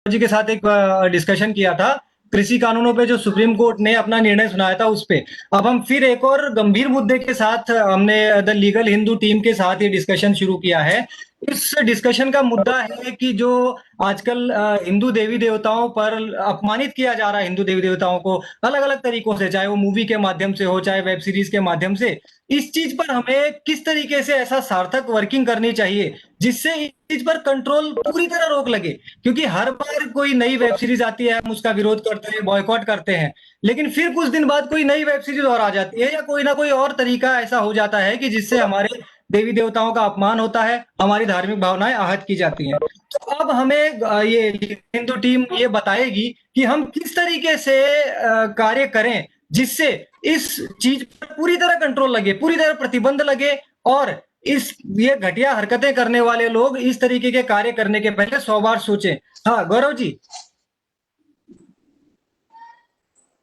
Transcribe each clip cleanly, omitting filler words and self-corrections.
जी के साथ एक डिस्कशन किया था कृषि कानूनों पे, जो सुप्रीम कोर्ट ने अपना निर्णय सुनाया था उस पे। अब हम फिर एक और गंभीर मुद्दे के साथ हमने द लीगल हिंदू टीम के साथ ये डिस्कशन शुरू किया है। इस डिस्कशन का मुद्दा है कि जो आजकल हिंदू देवी देवताओं पर अपमानित किया जा रहा है, हिंदू देवी देवताओं को अलग अलग तरीकों से, चाहे वो मूवी के माध्यम से हो, चाहे वेब सीरीज के माध्यम से, इस चीज पर हमें किस तरीके से ऐसा सार्थक वर्किंग करनी चाहिए जिससे इस चीज पर कंट्रोल पूरी तरह रोक लगे। क्योंकि हर बार कोई नई वेब सीरीज आती है, हम उसका विरोध करते हैं, बॉयकॉट करते हैं, लेकिन फिर कुछ दिन बाद कोई नई वेब सीरीज और आ जाती है, या कोई ना कोई और तरीका ऐसा हो जाता है कि जिससे हमारे देवी देवताओं का अपमान होता है, हमारी धार्मिक भावनाएं आहत की जाती हैं। तो अब हमें ये हिंदू टीम ये बताएगी कि हम किस तरीके से कार्य करें जिससे इस चीज पर पूरी तरह कंट्रोल लगे, पूरी तरह प्रतिबंध लगे, और इस ये घटिया हरकतें करने वाले लोग इस तरीके के कार्य करने के पहले 100 बार सोचें। हाँ गौरव जी।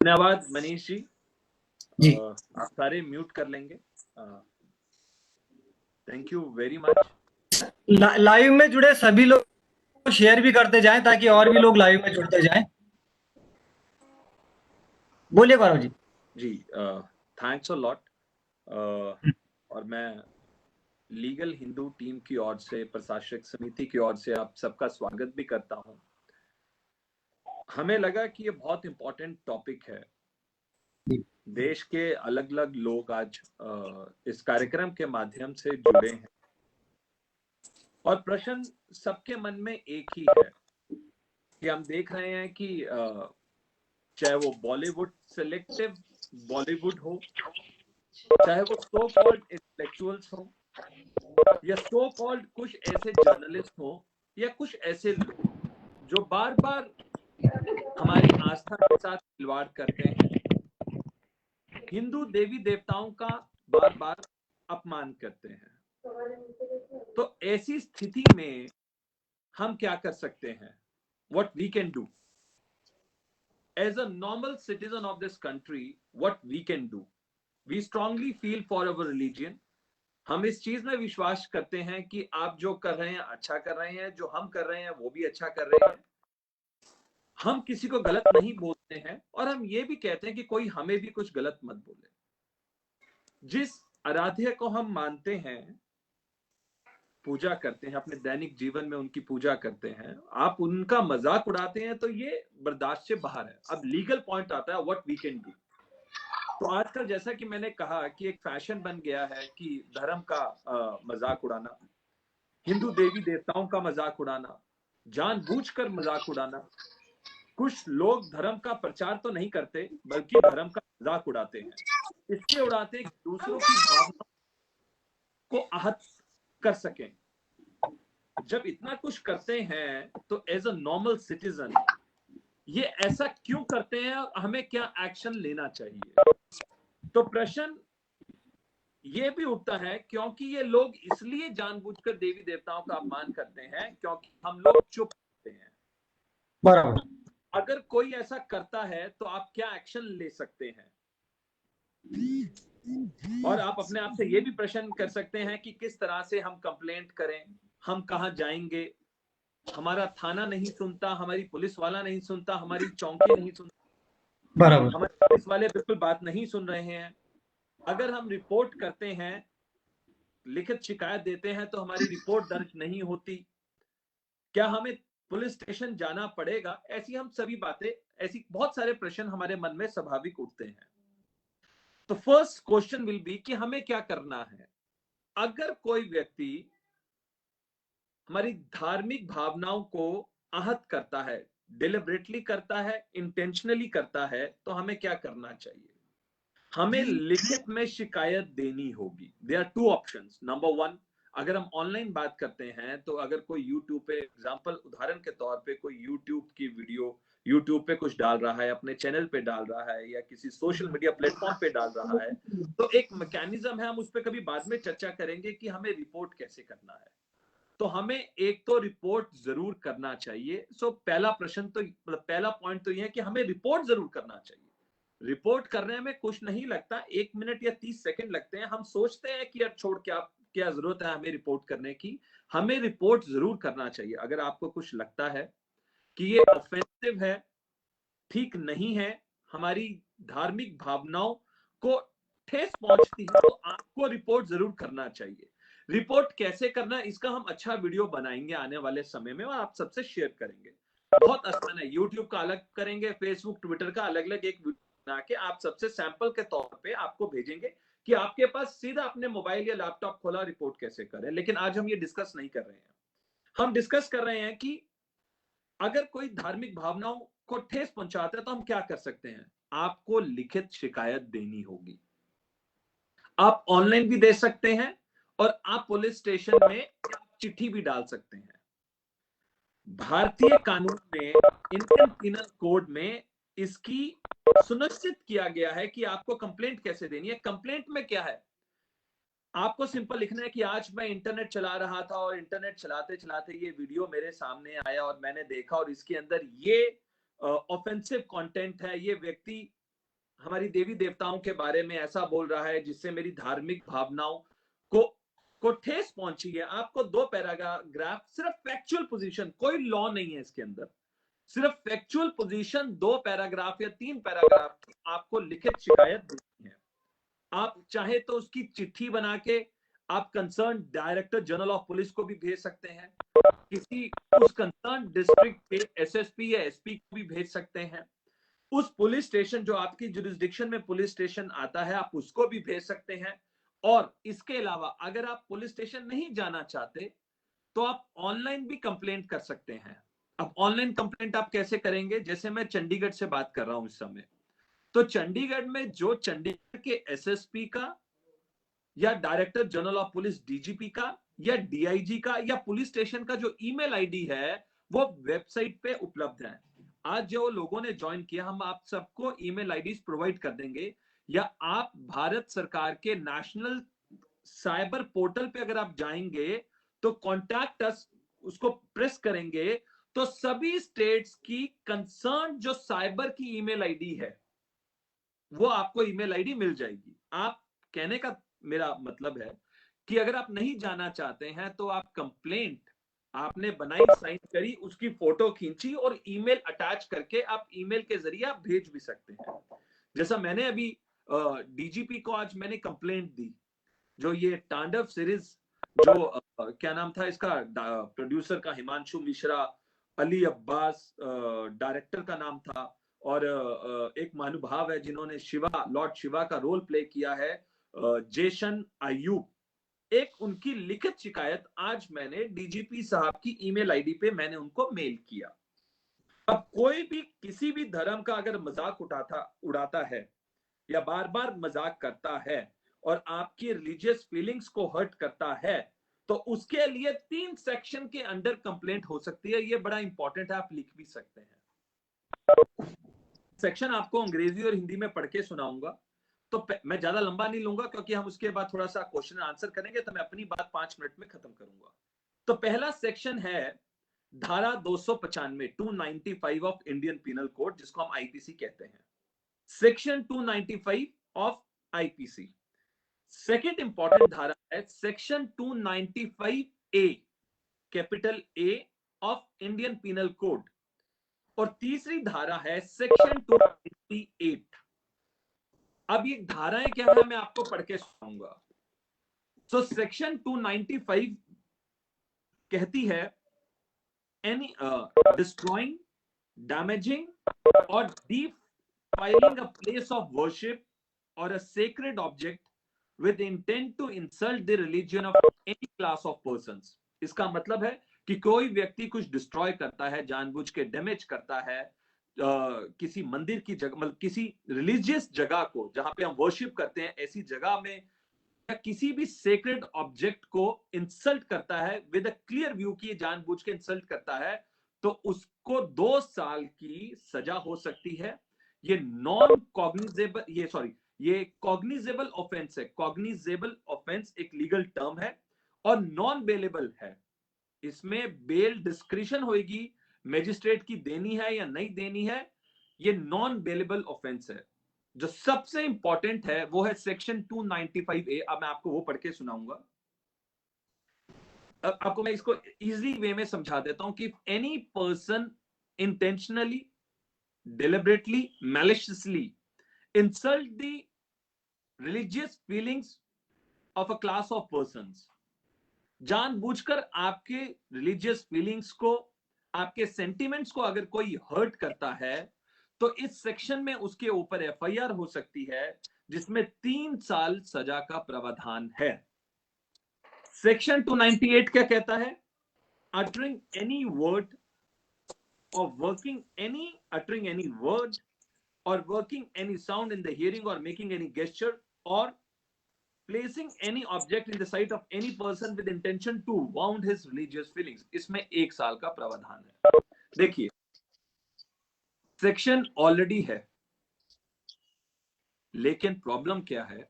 धन्यवाद मनीष जी। जी आप सारे म्यूट कर लेंगे। Thank you very much. Live में जुड़े सभी लोग शेयर भी करते जाएं ताकि और भी लोग लाइव में जुड़ते जाएं। बोलिए गौरव जी। जी थैंक्स अ लॉट। और मैं लीगल हिंदू टीम की ओर से, प्रशासक समिति की ओर से आप सबका स्वागत भी करता हूं। हमें लगा कि ये बहुत इंपॉर्टेंट टॉपिक है। देश के अलग अलग लोग आज इस कार्यक्रम के माध्यम से जुड़े हैं, और प्रश्न सबके मन में एक ही है कि हम देख रहे हैं कि चाहे वो बॉलीवुड, सिलेक्टिव बॉलीवुड हो, चाहे वो सो कॉल्ड इंटेलेक्चुअल्स हो, या सो कॉल्ड कुछ ऐसे जर्नलिस्ट हो, या कुछ ऐसे लोग जो बार बार हमारी आस्था के साथ खिलवाड़ करते हैं, हिंदू देवी देवताओं का बार बार अपमान करते हैं। तो ऐसी स्थिति में हम क्या कर सकते हैं? What we can do as a normal citizen of this country, what we can do? We strongly feel for our religion. हम इस चीज में विश्वास करते हैं कि आप जो कर रहे हैं अच्छा कर रहे हैं, जो हम कर रहे हैं वो भी अच्छा कर रहे हैं। हम किसी को गलत नहीं बोलते हैं, और हम ये भी कहते हैं कि कोई हमें भी कुछ गलत मत बोले। जिस आराध्य को हम मानते हैं, पूजा करते हैं, अपने दैनिक जीवन में उनकी पूजा करते हैं, आप उनका मजाक उड़ाते हैं, तो ये बर्दाश्त से बाहर है। अब लीगल पॉइंट आता है, व्हाट वी कैन डू। तो आजकल जैसा कि मैंने कहा कि एक फैशन बन गया है कि धर्म का मजाक उड़ाना, हिंदू देवी देवताओं का मजाक उड़ाना, जानबूझकर मजाक उड़ाना। कुछ लोग धर्म का प्रचार तो नहीं करते, बल्कि धर्म का मजाक उड़ाते हैं। इसलिए उड़ाते हैं कि दूसरों की भावना को आहत कर सकें। जब इतना कुछ करते हैं तो एज अ नॉर्मल सिटीजन ये ऐसा क्यों करते हैं, और हमें क्या एक्शन लेना चाहिए? तो प्रश्न ये भी उठता है क्योंकि ये लोग इसलिए जानबूझकर देवी देवताओं का अपमान करते हैं क्योंकि हम लोग चुप रहते हैं। बराबर। अगर कोई ऐसा करता है तो आप क्या एक्शन ले सकते हैं? और आप अपने आप से ये भी प्रश्न कर सकते हैं कि किस तरह से हम कंप्लेंट करें, हम कहां जाएंगे? हमारा थाना नहीं सुनता, हमारी पुलिस वाला नहीं सुनता, हमारी चौकी नहीं सुनता, बराबर। हमारे पुलिस वाले बिल्कुल बात नहीं सुन रहे हैं। अगर हम रिपोर्ट करते हैं, लिखित शिकायत देते हैं, तो हमारी रिपोर्ट दर्ज नहीं होती। क्या हमें पुलिस स्टेशन जाना पड़ेगा? ऐसी हम सभी बातें, ऐसी बहुत सारे प्रश्न हमारे मन में स्वाभाविक उठते हैं। तो फर्स्ट क्वेश्चन विल बी कि हमें क्या करना है। अगर कोई व्यक्ति हमारी धार्मिक भावनाओं को आहत करता है, डिलिबरेटली करता है, इंटेंशनली करता है, तो हमें क्या करना चाहिए? हमें लिखित में शिकायत देनी होगी। There are two options. Number one, अगर हम ऑनलाइन बात करते हैं, तो अगर कोई यूट्यूब पे, एग्जांपल उदाहरण के तौर पे, कोई यूट्यूब की वीडियो यूट्यूब पे कुछ डाल रहा है, अपने चैनल पे डाल रहा है, या किसी सोशल मीडिया प्लेटफॉर्म पे डाल रहा है, तो एक मैकेनिज्म है, हम उस पर कभी बाद में चर्चा करेंगे कि हमें रिपोर्ट कैसे करना है। तो हमें एक तो रिपोर्ट जरूर करना चाहिए। सो पहला प्रश्न तो, मतलब पहला पॉइंट तो यह है कि हमें रिपोर्ट जरूर करना चाहिए। रिपोर्ट करने में कुछ नहीं लगता, 1 मिनट या 30 सेकंड लगते हैं। हम सोचते हैं कि यार छोड़, क्या क्या जरूरत है हमें रिपोर्ट करने की। हमें रिपोर्ट जरूर करना चाहिए। अगर आपको कुछ लगता है कि ये ऑफेंसिव है, ठीक नहीं है, हमारी धार्मिक भावनाओं को ठेस पहुंचती है, तो आपको रिपोर्ट जरूर करना चाहिए। रिपोर्ट कैसे करना है इसका हम अच्छा वीडियो बनाएंगे आने वाले समय में और आप सबसे शेयर करेंगे। बहुत आसान है, यूट्यूब का अलग करेंगे, फेसबुक ट्विटर का अलग अलग एक वीडियो बना के आप सबसे सैंपल के तौर पे आपको भेजेंगे कि आपके पास सीधा अपने मोबाइल या लैपटॉप खोला रिपोर्ट कैसे करें। लेकिन आज हम ये डिस्कस नहीं कर रहे हैं, हम डिस्कस कर रहे हैं कि अगर कोई धार्मिक भावनाओं को ठेस पहुंचाता है तो हम क्या कर सकते हैं। आपको लिखित शिकायत देनी होगी। आप ऑनलाइन भी दे सकते हैं और आप पुलिस स्टेशन में चिट्ठी भी डाल सकते हैं। भारतीय कानून में, इंडियन पिनल कोड में इसकी सुनिश्चित किया गया है कि आपको कंप्लेंट कैसे देनी है। कंप्लेंट में क्या है, आपको सिंपल लिखना है कि आज मैं इंटरनेट चला रहा था और इंटरनेट चलाते चलाते ये वीडियो मेरे सामने आया और मैंने देखा और इसके अंदर ये ऑफेंसिव कंटेंट है, ये व्यक्ति हमारी देवी देवताओं के बारे में ऐसा बोल रहा है जिससे मेरी धार्मिक भावनाओं को को ठेस पहुंची है। आपको 2 पैराग्राफ, सिर्फ फैक्चुअल पोजीशन, कोई लॉ नहीं है इसके अंदर, सिर्फ फैक्चुअल पोजीशन 2 पैराग्राफ या 3 पैराग्राफ की आपको लिखित शिकायत देनी है। आप चाहे तो उसकी चिट्ठी बना के आप concern director general of police को भी भेज सकते हैं, किसी उस कंसर्न डिस्ट्रिक्ट के एसएसपी या एसपी को भी भेज सकते हैं, उस पुलिस स्टेशन जो आपकी जुरिस्डिक्शन में पुलिस स्टेशन आता है आप उसको भी भेज सकते हैं। और इसके अलावा अगर आप पुलिस स्टेशन नहीं जाना चाहते तो आप ऑनलाइन भी कंप्लेंट कर सकते हैं। अब ऑनलाइन कंप्लेंट आप कैसे करेंगे, जैसे मैं चंडीगढ़ से बात कर रहा हूं इस समय, तो चंडीगढ़ में जो चंडीगढ़ के एसएसपी का या director general of police DGP का या डीआईजी का या पुलिस स्टेशन का जो ईमेल आईडी है वो वेबसाइट पे उपलब्ध है। आज जो लोगों ने ज्वाइन किया, हम आप सबको ईमेल आईडी प्रोवाइड कर देंगे, या आप भारत सरकार के नेशनल साइबर पोर्टल पे अगर आप जाएंगे तो कॉन्टैक्ट अस उसको प्रेस करेंगे तो सभी स्टेट्स की कंसर्न जो साइबर की ईमेल आईडी है वो आपको ईमेल आईडी मिल जाएगी। आप कहने का मेरा मतलब है कि अगर आप नहीं जाना चाहते हैं तो आप कंप्लेंट आपने बनाई, साइन करी, उसकी फोटो खींची और ईमेल अटैच करके आप ईमेल के जरिए आप भेज भी सकते हैं। जैसा मैंने अभी डीजीपी को आज मैंने कंप्लेंट दी, जो ये तांडव सीरीज जो क्या नाम था इसका, प्रोड्यूसर का हिमांशु मिश्रा, अली अब्बास डायरेक्टर का नाम था, और एक महानुभाव है जिन्होंने शिवा, लॉर्ड शिवा का रोल प्ले किया है, जेशन आयूब। एक उनकी लिखित शिकायत आज मैंने डीजीपी साहब की ईमेल आईडी पे मैंने उनको मेल किया। अब कोई भी किसी भी धर्म का अगर मजाक उड़ाता है या बार बार मजाक करता है और आपकी रिलीजियस फीलिंग्स को हर्ट करता है तो उसके लिए 3 सेक्शन के अंडर कंप्लेंट हो सकती है। ये बड़ा इंपॉर्टेंट है, आप लिख भी सकते हैं। सेक्शन आपको अंग्रेजी और हिंदी में पढ़ के सुनाऊंगा, तो मैं ज्यादा लंबा नहीं लूंगा क्योंकि हम उसके बाद थोड़ा सा क्वेश्चन आंसर करेंगे, तो मैं अपनी बात 5 मिनट में खत्म करूंगा। तो पहला सेक्शन है धारा 295, 295 ऑफ इंडियन पिनल कोड, जिसको हम आईपीसी कहते हैं, section 295 of IPC. Second important धारा है section 295 A, capital A of Indian penal code, और तीसरी धारा है सेक्शन 298। अब ये धाराएं क्या है मैं आपको पढ़ के सुनाऊंगा। सो सेक्शन 295 कहती है एनी डिस्ट्रॉइंग, डैमेजिंग और defiling a place of worship or a sacred object with intent to insult the religion of any class of persons। इसका मतलब है कि कोई व्यक्ति कुछ डिस्ट्रॉय करता है, जानबूझ के डैमेज करता है किसी मंदिर की जगह, मतलब किसी रिलीजियस जगह को जहां पे हम वर्शिप करते हैं, ऐसी जगह में, या किसी भी सेक्रेड ऑब्जेक्ट को इंसल्ट करता है विद अ क्लियर व्यू की जानबूझ के इंसल्ट करता है, तो उसको 2 साल की सजा हो सकती है। ये नॉन कॉग्निजेबल, ये कॉग्निजेबल ऑफेंस है। कॉग्निजेबल ऑफेंस एक लीगल टर्म है और नॉन बेलेबल है। इसमें बेल डिस्क्रिशन होगी, मैजिस्ट्रेट की देनी है या नहीं देनी है। ये नॉन बेलेबल ऑफेंस है। जो सबसे इंपॉर्टेंट है वो है सेक्शन 295 ए। अब मैं आपको वो पढ़ के सुनाऊंगा। अब आपको मैं इसको इजी वे में समझा देता हूं कि any person intentionally, deliberately, maliciously insult the religious feelings of a class of persons, जानबूझकर आपके रिलीजियस फीलिंग्स को, आपके सेंटिमेंट्स को अगर कोई हर्ट करता है तो इस सेक्शन में उसके ऊपर एफआईआर हो सकती है, जिसमें 3 साल सजा का प्रावधान है। सेक्शन 298 क्या कहता है? uttering any word or uttering any word or working any sound in the hearing or making any gesture or placing any object in the sight of any person with intention to wound his religious feelings, इसमें 1 साल का प्रावधान है। देखिए, section already है, लेकिन problem क्या है?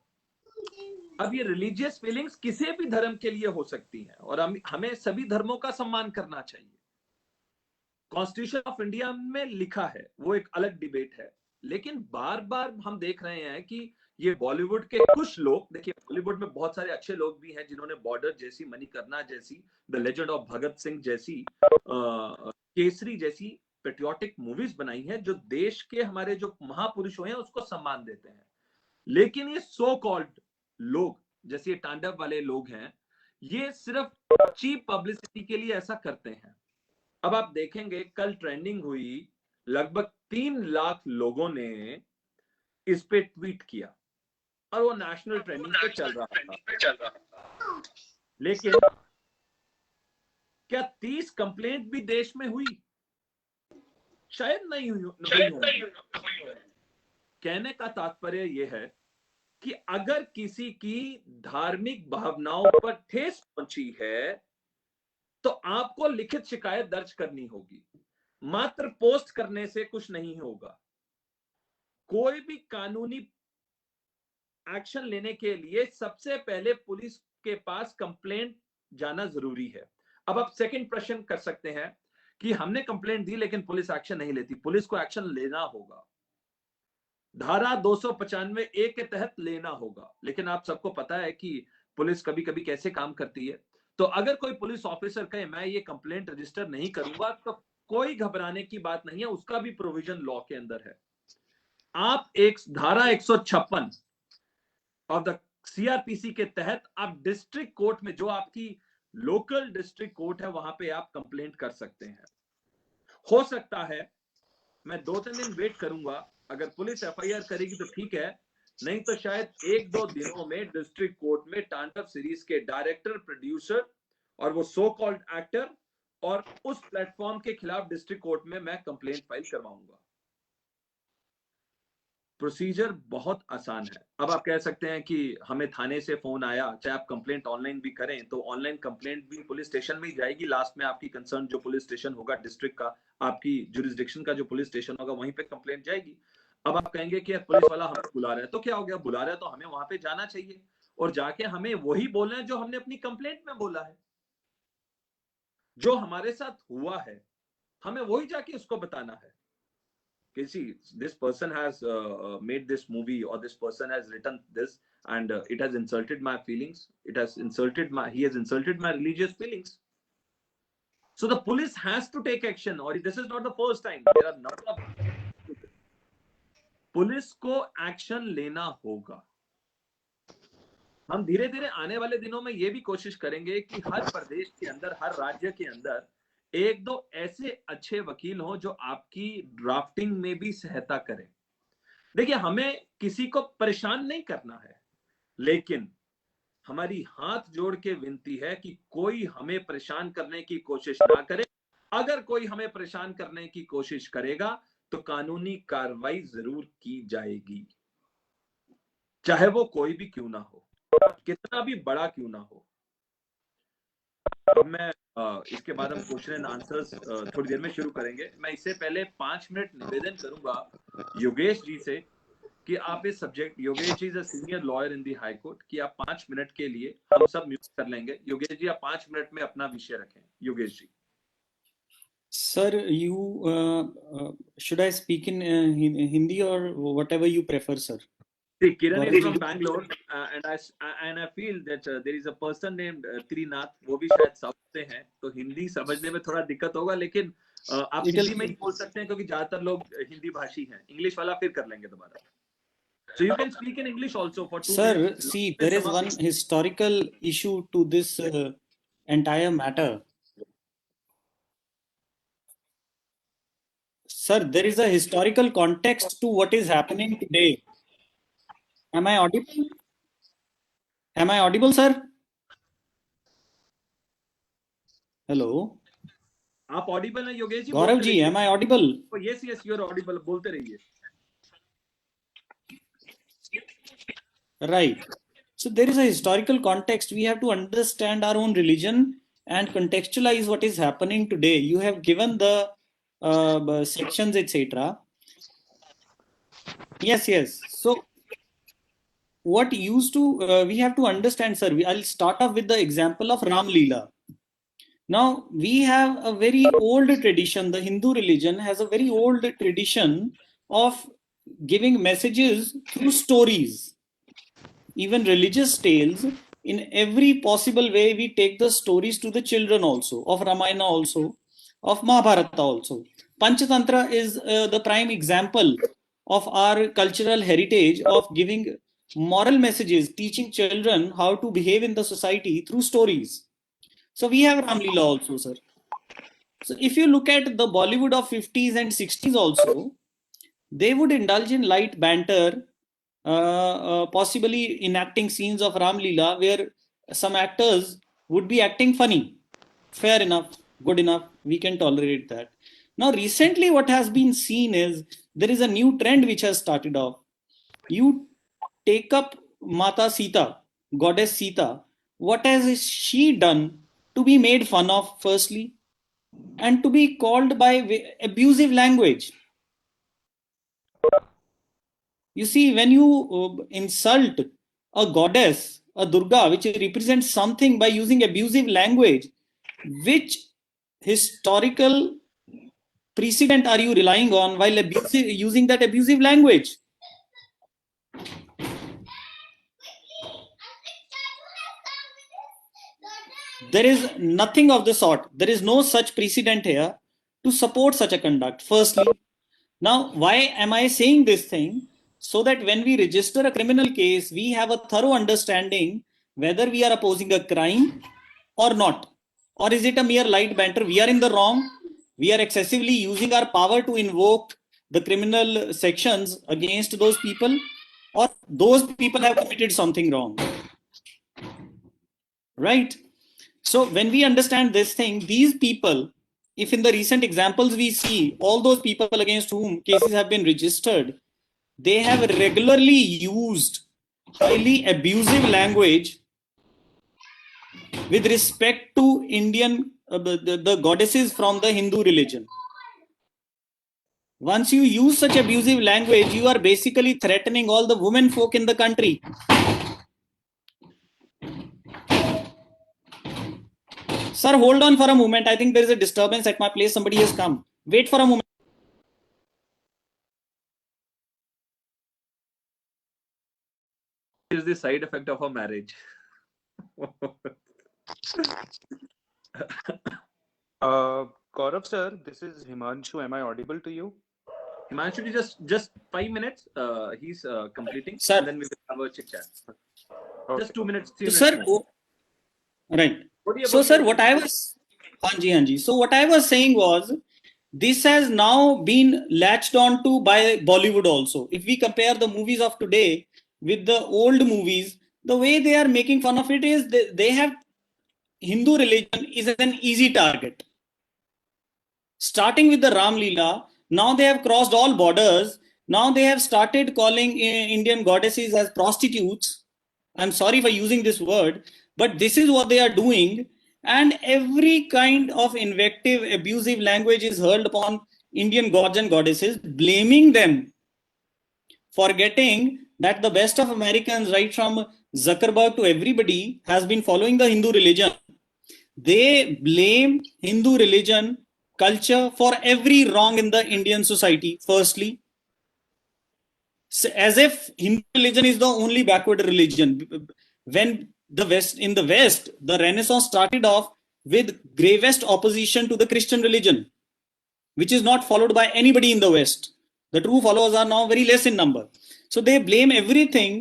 अब ये रिलीजियस फीलिंग्स किसी भी धर्म के लिए हो सकती हैं और हमें सभी धर्मों का सम्मान करना चाहिए। कॉन्स्टिट्यूशन ऑफ इंडिया में लिखा है, वो एक अलग डिबेट है, लेकिन बार बार हम देख रहे हैं कि ये बॉलीवुड के कुछ लोग, देखिए बॉलीवुड में बहुत सारे अच्छे लोग भी हैं जिन्होंने बॉर्डर जैसी, मणिकर्णिका जैसी, the legend of Bhagat Singh जैसी, केसरी जैसी पेट्रियोटिक मूवीज बनाई हैं जो देश के हमारे जो महापुरुषों हैं उसको सम्मान देते हैं। लेकिन ये सो कॉल्ड लोग, जैसे ये तांडव वाले लोग हैं, ये सिर्फ चीप पब्लिसिटी के लिए ऐसा करते हैं। अब आप देखेंगे कल ट्रेंडिंग हुई, लगभग 3 लाख लोगों ने इस पे ट्वीट किया और वो नेशनल ट्रेंडिंग पे चल रहा था। लेकिन क्या 30 कंप्लेंट भी देश में हुई? शायद नहीं हुई। कहने का तात्पर्य यह है कि अगर किसी की धार्मिक भावनाओं पर ठेस पहुंची है तो आपको लिखित शिकायत दर्ज करनी होगी, मात्र पोस्ट करने से कुछ नहीं होगा। कोई भी कानूनी एक्शन लेने के लिए सबसे पहले पुलिस के पास कंप्लेंट जाना जरूरी है। अब आप सेकंड प्रश्न कर सकते हैं कि हमने कंप्लेंट दी लेकिन पुलिस एक्शन नहीं लेती। पुलिस को एक्शन लेना होगा, धारा 295A के तहत लेना होगा, लेकिन आप सबको पता है कि पुलिस कभी कभी कैसे काम करती है। तो अगर कोई पुलिस ऑफिसर कहे मैं ये कंप्लेंट रजिस्टर नहीं करूंगा, तो कोई घबराने की बात नहीं है, उसका भी प्रोविजन लॉ के अंदर है। आप एक धारा 156 ऑफ द सीआरपीसी के तहत आप डिस्ट्रिक्ट कोर्ट में, जो आपकी लोकल डिस्ट्रिक्ट कोर्ट है, वहां पे आप कंप्लेंट कर सकते हैं। हो सकता है मैं 2-3 दिन वेट करूंगा, अगर पुलिस एफआईआर करेगी तो ठीक है, नहीं तो शायद 1-2 दिनों में डिस्ट्रिक्ट कोर्ट में तांडव सीरीज के डायरेक्टर, प्रोड्यूसर और वो सो कॉल्ड एक्टर और उस प्लेटफॉर्म के खिलाफ डिस्ट्रिक्ट कोर्ट में मैं कंप्लेंट फाइल करवाऊंगा। प्रोसीजर बहुत आसान है। अब आप कह सकते हैं कि हमें थाने से फोन आया, चाहे आप कंप्लेंट ऑनलाइन भी करें तो ऑनलाइन कंप्लेंट भी पुलिस स्टेशन में ही जाएगी। लास्ट में आपकी कंसर्न जो पुलिस स्टेशन होगा डिस्ट्रिक्ट का, आपकी जुरिस्डिक्शन का जो पुलिस स्टेशन होगा, वहीं पे कंप्लेंट जाएगी। अब आप कहेंगे कि पुलिस वाला हमें बुला रहा है, तो क्या हो गया, बुला रहा है तो हमें वहां पे जाना चाहिए और जाके हमें वही बोलना है जो हमने अपनी कंप्लेंट में बोला है। जो हमारे साथ हुआ है हमें वही जाके उसको बताना है कि see, this person has made this movie or this person has written this and it has insulted my feelings, he has insulted my religious feelings. So the police has to take action, or this is not the first time, there are number of police को action लेना होगा। हम धीरे धीरे आने वाले दिनों में ये भी कोशिश करेंगे कि हर प्रदेश के अंदर, हर राज्य के अंदर 1-2 ऐसे अच्छे वकील हों जो आपकी ड्राफ्टिंग में भी सहायता करें। देखिए, हमें किसी को परेशान नहीं करना है, लेकिन हमारी हाथ जोड़ के विनती है कि कोई हमें परेशान करने की कोशिश ना करे। अगर कोई हमें परेशान करने की कोशिश करेगा तो कानूनी कार्रवाई जरूर की जाएगी, चाहे वो कोई भी क्यों ना हो, कितना भी बड़ा क्यों ना हो। अब मैं इसके बाद हम क्वेश्चन एंड आंसर्स थोड़ी देर में शुरू करेंगे। मैं इससे पहले 5 मिनट निवेदन करूंगा योगेश जी से कि आप इस subject, Yogesh ji is a senior lawyer in the high court, कि आप 5 मिनट के लिए, हम सब म्यूट कर लेंगे, योगेश जी आप 5 मिनट में अपना विषय रखें। Yogesh ji. Sir, should I speak in Hindi or whatever you prefer, sir? See, Kiran is from Bangalore and I feel that there is a person named Trinath, वो भी शायद साउथ से हैं, तो हिंदी समझने में थोड़ा दिक्कत होगा, लेकिन आप हिंदी में ही बोल सकते हैं क्योंकि ज्यादातर लोग हिंदी भाषी हैं. इंग्लिश वाला फिर कर लेंगे दोबारा. So you can speak in English also for 2 Sir, minutes. see, there is one historical issue to this entire matter. Sir, there is a historical context to what is happening today. Am I audible? Am I audible, sir? Hello? आप Audible हैं Yogesh ji? Gaurav ji, am I audible? Yes, yes, you are audible. बोलते रहिए. Right. So there is a historical context. We have to understand our own religion and contextualize what is happening today. You have given the sections, etc. Yes, yes. So what used to we have to understand, sir. I'll start off with the example of Ram Leela. Now we have a very old tradition. The Hindu religion has a very old tradition of giving messages through stories. Even religious tales, in every possible way we take the stories to the children also, of Ramayana also, of Mahabharata also. Panchatantra is the prime example of our cultural heritage of giving moral messages, teaching children how to behave in the society through stories. So we have Ram Leela also, sir. So if you look at the Bollywood of 50s and 60s also, they would indulge in light banter, possibly enacting scenes of Ram Leela where some actors would be acting funny. Fair enough, good enough, we can tolerate that. Now, recently, what has been seen is there is a new trend which has started off. You take up Mata Sita, goddess Sita. What has she done to be made fun of, firstly, and to be called by abusive language? You see, when you insult a goddess, a Durga, which represents something by using abusive language, which historical precedent are you relying on while using that abusive language? There is nothing of the sort. There is no such precedent here to support such a conduct, firstly. Now, why am I saying this thing? So that when we register a criminal case, we have a thorough understanding whether we are opposing a crime or not. Or is it a mere light banter? We are in the wrong. We are excessively using our power to invoke the criminal sections against those people, or those people have committed something wrong. Right? So when we understand this thing, these people, if in the recent examples we see all those people against whom cases have been registered, they have regularly used highly abusive language with respect to Indian, the goddesses from the Hindu religion. Once you use such abusive language, you are basically threatening all the women folk in the country. Sir, hold on for a moment. I think there is a disturbance at my place. Somebody has come. Wait for a moment. Is the side effect of a marriage. Gaurav sir, this is Himanshu. Am I audible to you? Himanshu, just 5 minutes. He's completing, Sir. and then we will have a chit chat. Okay. Just 2 minutes, 3 So, minutes. sir, right. Bodiye, So, bodiye. sir, what I was, Hanji. So, what I was saying was, this has now been latched on to by Bollywood also. If we compare the movies of today with the old movies, the way they are making fun of it is they have Hindu religion is an easy target. Starting with the Ram Leela, now they have crossed all borders. Now they have started calling Indian goddesses as prostitutes. I'm sorry for using this word, but this is what they are doing. And every kind of invective, abusive language is hurled upon Indian gods and goddesses, blaming them, forgetting that the best of Americans, right from Zuckerberg to everybody, has been following the Hindu religion. They blame Hindu religion, culture for every wrong in the Indian society, firstly. As if Hindu religion is the only backward religion. When in the West, the Renaissance started off with gravest opposition to the Christian religion. which is not followed by anybody in the West. The true followers are now very less in number. So they blame everything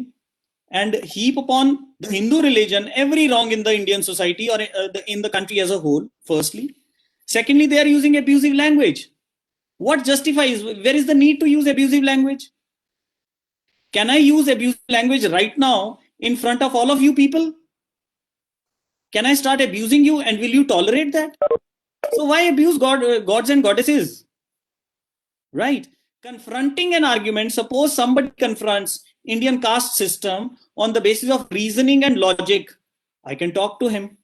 and heap upon the Hindu religion every wrong in the Indian society or in the country as a whole, firstly. Secondly, they are using abusive language. What justifies, where is the need to use abusive language? Can I use abusive language right now in front of all of you people? Can I start abusing you and will you tolerate that? So why abuse gods and goddesses? Right? Confronting an argument, suppose somebody confronts Indian caste system on the basis of reasoning and logic, I can talk to him.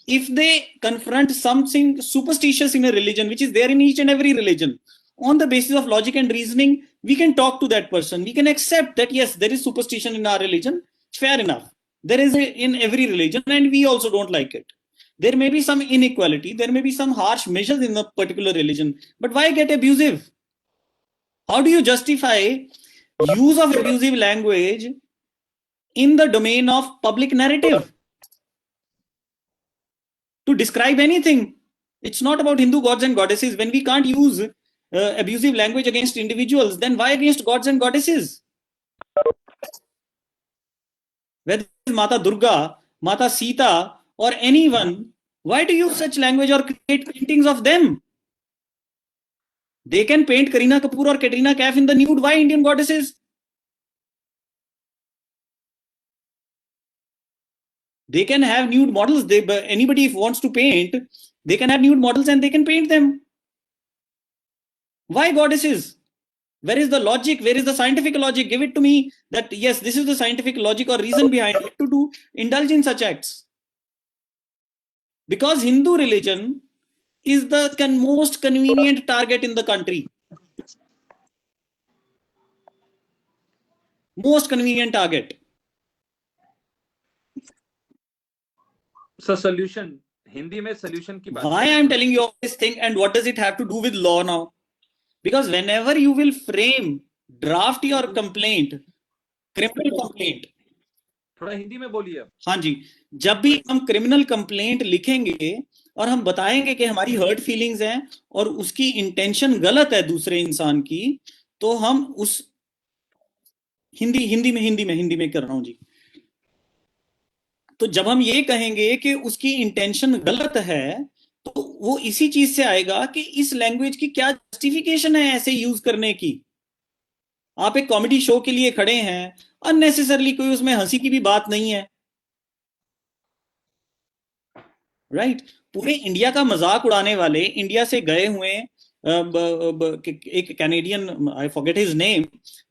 If they confront something superstitious in a religion, which is there in each and every religion, on the basis of logic and reasoning, we can talk to that person. We can accept that, yes, there is superstition in our religion. Fair enough. There is in every religion, and we also don't like it. There may be some inequality. There may be some harsh measures in a particular religion. But why get abusive? How do you justify use of abusive language in the domain of public narrative? To describe anything. It's not about Hindu gods and goddesses. When we can't use abusive language against individuals, then why against gods and goddesses? Whether it's Mata Durga, Mata Sita, or anyone, why do you use such language or create paintings of them? They can paint Kareena Kapoor or Katrina Kaif in the nude. Why Indian goddesses? They can have nude models. Anybody if wants to paint, they can have nude models and they can paint them. Why goddesses? Where is the logic? Where is the scientific logic? Give it to me that, yes, this is the scientific logic or reason behind it to indulge in such acts. Because Hindu religion is the most convenient target in the country. Most convenient target. So solution, Hindi mein solution ki baat. Why I am telling you all this thing and what does it have to do with law now? Because whenever you will frame, draft your complaint, criminal complaint. थोड़ा हिंदी में बोलिए अब. हाँ जी, जब भी हम criminal complaint लिखेंगे और हम बताएंगे कि हमारी हर्ट फीलिंग्स हैं और उसकी इंटेंशन गलत है दूसरे इंसान की, तो हम उस हिंदी में कर रहा हूं जी. तो जब हम ये कहेंगे कि उसकी इंटेंशन गलत है, तो वो इसी चीज से आएगा कि इस लैंग्वेज की क्या जस्टिफिकेशन है ऐसे यूज करने की. आप एक कॉमेडी शो के लिए खड़े हैं, अननेसेसरली कोई उसमें हंसी की भी बात नहीं है. राइट? पूरे इंडिया का मजाक उड़ाने वाले, इंडिया से गए हुए एक Canadian, I forget his name,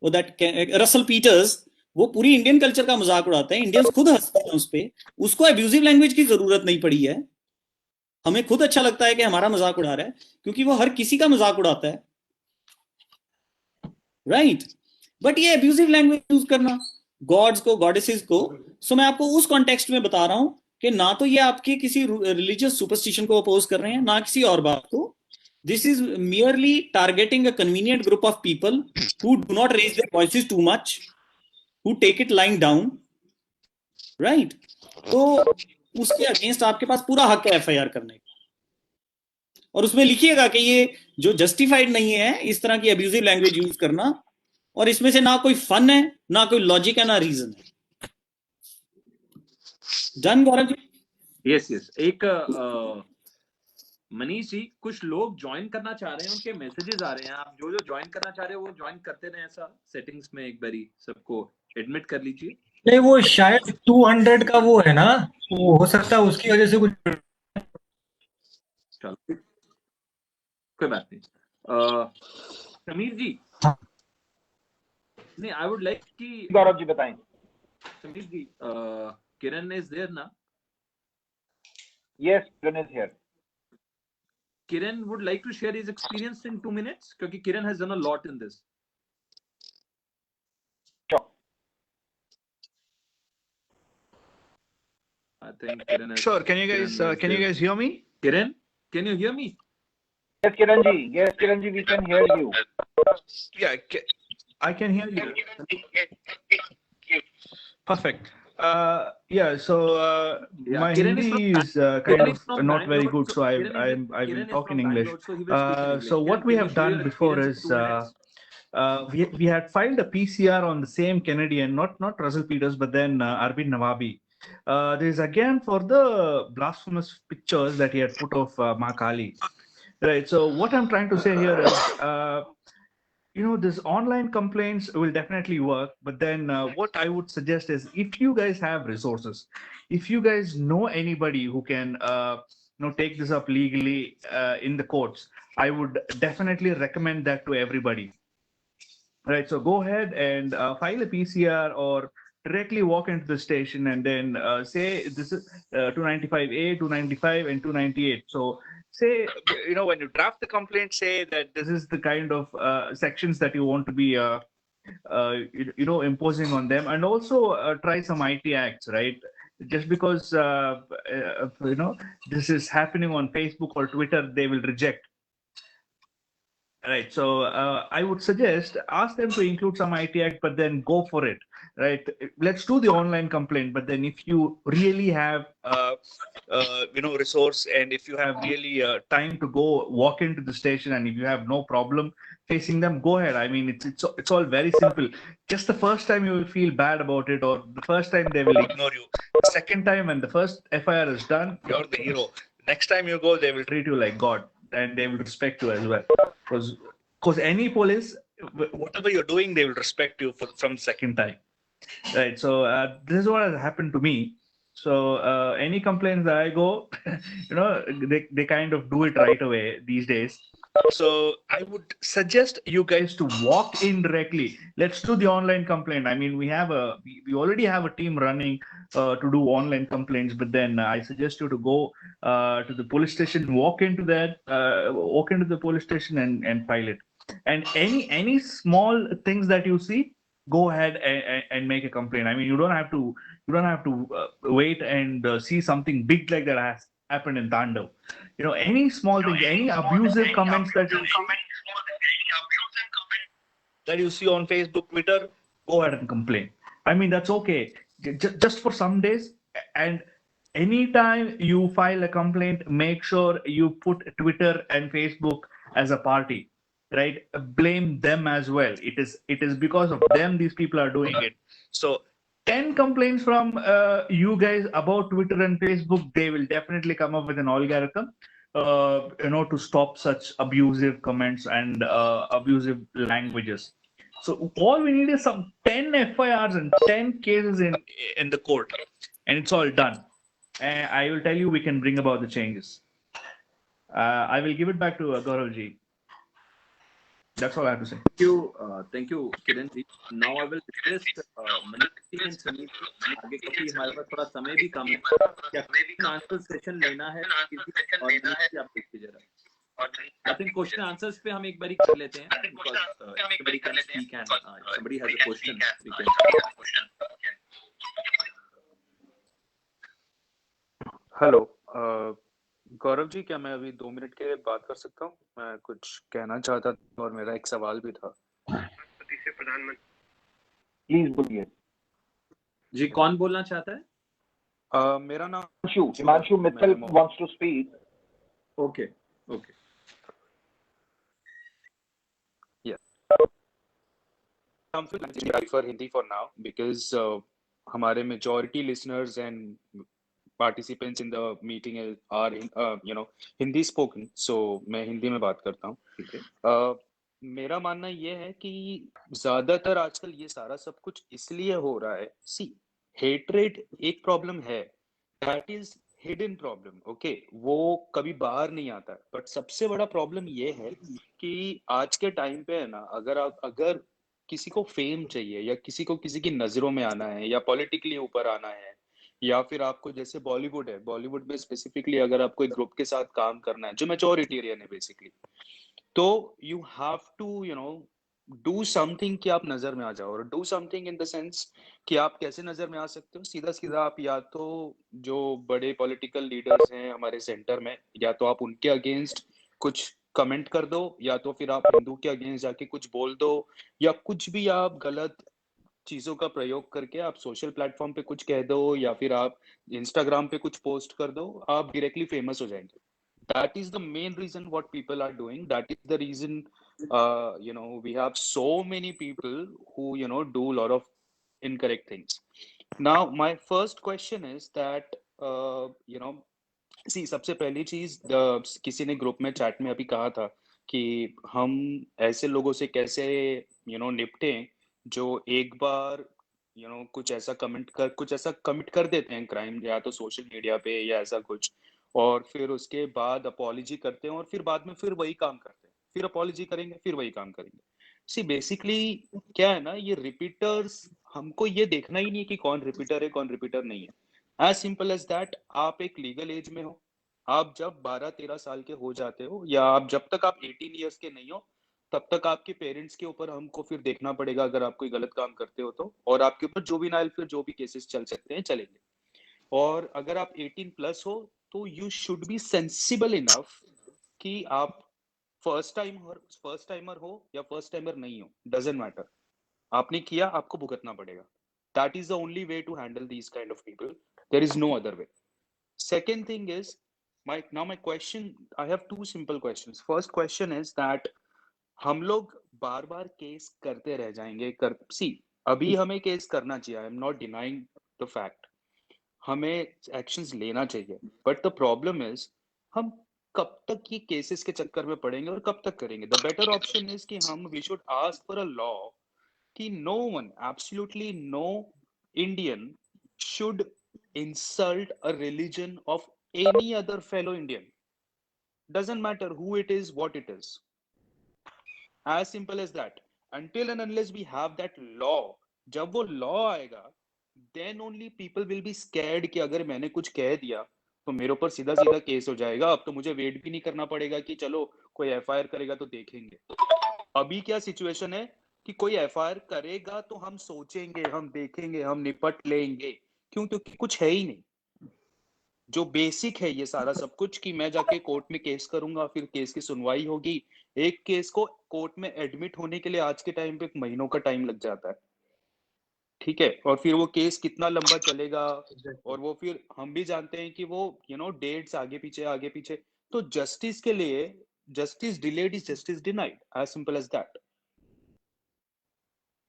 वो दैट रसल पीटर्स, वो पूरी इंडियन कल्चर का मजाक उड़ाते हैं. इंडियंस खुद हंसते हैं उस पे. उसको एब्यूजिव लैंग्वेज की जरूरत नहीं पड़ी है. हमें खुद अच्छा लगता है कि हमारा मजाक उड़ा रहा है, क्योंकि वो हर किसी का मजाक उड़ाता है. राइट? बट ये एब्यूजिव लैंग्वेज यूज करना गॉड्स को, गॉडेसेस को, सो मैं आपको उस कॉन्टेक्स्ट में बता रहा हूं कि ना तो ये आपके किसी रिलीजियस सुपरस्टिशन को अपोज कर रहे हैं, ना किसी और बात को. This is merely targeting a convenient group of people who do not raise their voices too much, who take it lying down. Right? तो उसके अगेंस्ट आपके पास पूरा हक है एफआईआर करने का. और उसमें लिखिएगा कि ये जो जस्टिफाइड नहीं है इस तरह की अब्यूजिव लैंग्वेज यूज करना, और इसमें से ना कोई फन है, ना कोई लॉजिक है, ना रीजन है. Done Gaurav ji? Yes yes. एक मनीष जी, कुछ लोग ज्वाइन करना चाह रहे हैं, उनके मैसेजेस आ रहे हैं. आप जो ज्वाइन करना चाह रहे हो वो ज्वाइन करते रहे. ऐसा सेटिंग्स में एक बारी सबको एडमिट कर लीजिए. नहीं, वो शायद 200 का वो है ना, वो हो सकता है उसकी वजह से कुछ. चलो कोई बात नहीं. समीर जी. हाँ. नहीं, आई वुड लाइक कि गौरव जी बताएं. समीर जी, किरण इज देयर ना? Yes, Kiran is here. Kiran would like to share his experience in 2 minutes, क्योंकि Kiran has done a lot in this. Sure. I think Kiran has. Sure. Can you guys hear me? Kiran, can you hear me? Yes, Kiran ji. Yes, Kiran ji, we can hear you. Yeah, I can hear you. Perfect. Yeah, so Yeah, my Kiran is from Hindi is kind Kiran is of from not very Bangalore, good, so so I will Kiran is talk in from English. Bangalore, so he will speak in English. So what Kiran, we can you have share done your before experience in is 2 minutes? we had filed a PCR on the same Kennedy and not Russell Peters, but then Arvind Navabi. This is again for the blasphemous pictures that he had put of Ma Kali. Right. So what I'm trying to say here is, this online complaints will definitely work. But then what I would suggest is, if you guys have resources, if you guys know anybody who can, take this up legally in the courts, I would definitely recommend that to everybody. Right. So go ahead and file a PCR or directly walk into the station and then say this is 295A, 295, and 298. So say, when you draft the complaint, say that this is the kind of sections that you want to be, imposing on them, and also try some IT acts, right? Just because, this is happening on Facebook or Twitter, they will reject. Right. So I would suggest ask them to include some IT Act, but then go for it. Right. Let's do the online complaint. But then if you really have, resource, and if you have really time to go walk into the station, and if you have no problem facing them, go ahead. I mean, it's all very simple. Just the first time you will feel bad about it, or the first time they will ignore you. The second time, when the first FIR is done, you're the hero. Next time you go, they will treat you like God, and they will respect you as well. Because any police, whatever you're doing, they will respect you from second time. Right. So this is what has happened to me. So any complaints that I go, they kind of do it right away these days. So I would suggest you guys to walk in directly. Let's do the online complaint. I mean, we already have a team running to do online complaints, but then I suggest you to go to the police station, walk into the police station and file it. And any small things that you see, go ahead and make a complaint. I mean, you don't have to wait and see something big like that has happened in Tandav. Any small things, any abusive comments that you see on Facebook, Twitter, go ahead and complain. I mean, that's okay. Just for some days. And anytime you file a complaint, make sure you put Twitter and Facebook as a party, right? Blame them as well. It is because of them these people are doing it. So 10 complaints from you guys about Twitter and Facebook, they will definitely come up with an algorithm to stop such abusive comments and abusive languages. So all we need is some 10 FIRs and 10 cases in the court, and it's all done. And I will tell you, we can bring about the changes. I will give it back to Gauravji. That's all I have to say. Thank you, Kiran ji. Now I will request Manish and Sunil. आगे क्योंकि हमारे पास थोड़ा समय भी कम है, क्या question answer session लेना है और Manish आप देखिए जरा. I think question answers पे हम एक बारी कर लेते हैं, because everybody can speak and if somebody has a question, we can. Hello Gaurav ji, क्या मैं अभी 2 मिनट के लिए बात कर सकता हूँ? मैं कुछ कहना चाहता था और मेरा एक सवाल भी था. प्लीज बोलिए. जी, कौन बोलना चाहता है? मेरा नाम Himanshu Mittal wants to speak. Okay. I'm for Hindi for now because हमारे majority listeners and participants in the meeting are Hindi spoken, so मैं हिंदी में बात करता हूँ. ठीक है. मेरा मानना ये है कि ज्यादातर आजकल ये सारा सब कुछ इसलिए हो रहा है. सी, हेट्रेड एक प्रॉब्लम है, that is hidden problem. Okay, वो कभी बाहर नहीं आता. बट सबसे बड़ा प्रॉब्लम ये है कि आज के टाइम पे है ना, अगर किसी को फेम चाहिए या किसी को किसी की नजरों में आना है या पॉलिटिकली ऊपर आना है, या फिर आपको जैसे बॉलीवुड में स्पेसिफिकली अगर आपको एक ग्रुप के साथ काम करना है जो मेजॉरिटेरियन है बेसिकली, तो you have to do something कि आप नजर में आ जाओ. और do something in the sense कि आप कैसे नजर में आ सकते हो? सीधा आप या तो जो बड़े पॉलिटिकल लीडर्स हैं हमारे सेंटर में, या तो आप उनके अगेंस्ट कुछ कमेंट कर दो, या तो फिर आप हिंदू के अगेंस्ट जाके कुछ बोल दो, या कुछ भी आप गलत चीजों का प्रयोग करके आप सोशल प्लेटफॉर्म पे कुछ कह दो या फिर आप इंस्टाग्राम पे कुछ पोस्ट कर दो, आप डायरेक्टली फेमस हो जाएंगे. That is the main reason what people are doing. That is the reason, we have so many people who, do a lot of incorrect things. Now, my first question is that, see, सबसे पहली चीज, किसी ने group में chat में अभी कहा था कि हम ऐसे लोगों से कैसे, निपटें जो एक बार, कुछ ऐसा कमिट कर देते हैं क्राइम, या तो सोशल मीडिया पे या ऐसा कुछ, और फिर उसके बाद अपॉलॉजी करते हैं और फिर बाद में फिर वही काम करते हैं, फिर अपॉलॉजी करेंगे, फिर वही काम करेंगे. सी बेसिकली क्या है ना, ये रिपीटर्स, हमको ये देखना ही नहीं है कि कौन रिपीटर है कौन रिपीटर नहीं है. As simple as that. आप एक लीगल एज में हो, आप जब 12-13 साल के हो जाते हो, या आप जब तक आप 18 ईयर्स के नहीं हो, तब तक आपके पेरेंट्स के ऊपर हमको फिर देखना पड़ेगा अगर आप कोई गलत काम करते हो तो, और आपके ऊपर जुवेनाइल फिर जो भी केसेस चल सकते हैं चलेंगे. और अगर आप 18 प्लस हो तो you should be sensible enough कि आप फर्स्ट टाइमर हो या फर्स्ट टाइमर नहीं हो, डजंट मैटर. आपने किया, आपको भुगतना पड़ेगा. That is the only way to handle these kind of people. There is no other way. Second thing is, my question, I have two simple questions. First question is that हम लोग बार बार case करते रह जाएंगे. अभी हमें case करना चाहिए, I am not denying the fact, हमें एक्शंस लेना चाहिए, बट द प्रॉब्लम इज हम कब तक ये केसेस के चक्कर में पड़ेंगे और कब तक करेंगे. द बेटर ऑप्शन इज कि we should ask for a law कि no one, absolutely no Indian should insult a religion of any other fellow Indian. Doesn't matter who it is, what it is. As simple as that. Until and unless we have that law, जब वो law आएगा, then only people will be scared कि अगर मैंने कुछ कह दिया तो मेरे ऊपर सीधा सीधा केस हो जाएगा. अब तो मुझे वेट भी नहीं करना पड़ेगा कि चलो कोई एफआईआर करेगा तो देखेंगे. अभी क्या सिचुएशन है कि कोई एफआईआर करेगा तो हम सोचेंगे, हम देखेंगे, हम निपट लेंगे. क्यों? क्योंकि कुछ है ही नहीं. जो बेसिक है ये सारा सब कुछ कि मैं जाके कोर्ट में केस करूंगा, फिर केस की सुनवाई होगी. एक केस को कोर्ट में एडमिट होने के लिए आज के टाइम पे महीनों का टाइम लग जाता है. ठीक है, और फिर वो केस कितना लंबा चलेगा, और वो फिर हम भी जानते हैं कि वो डेट्स आगे पीछे. तो जस्टिस के लिए, justice delayed is justice denied, as simple as that.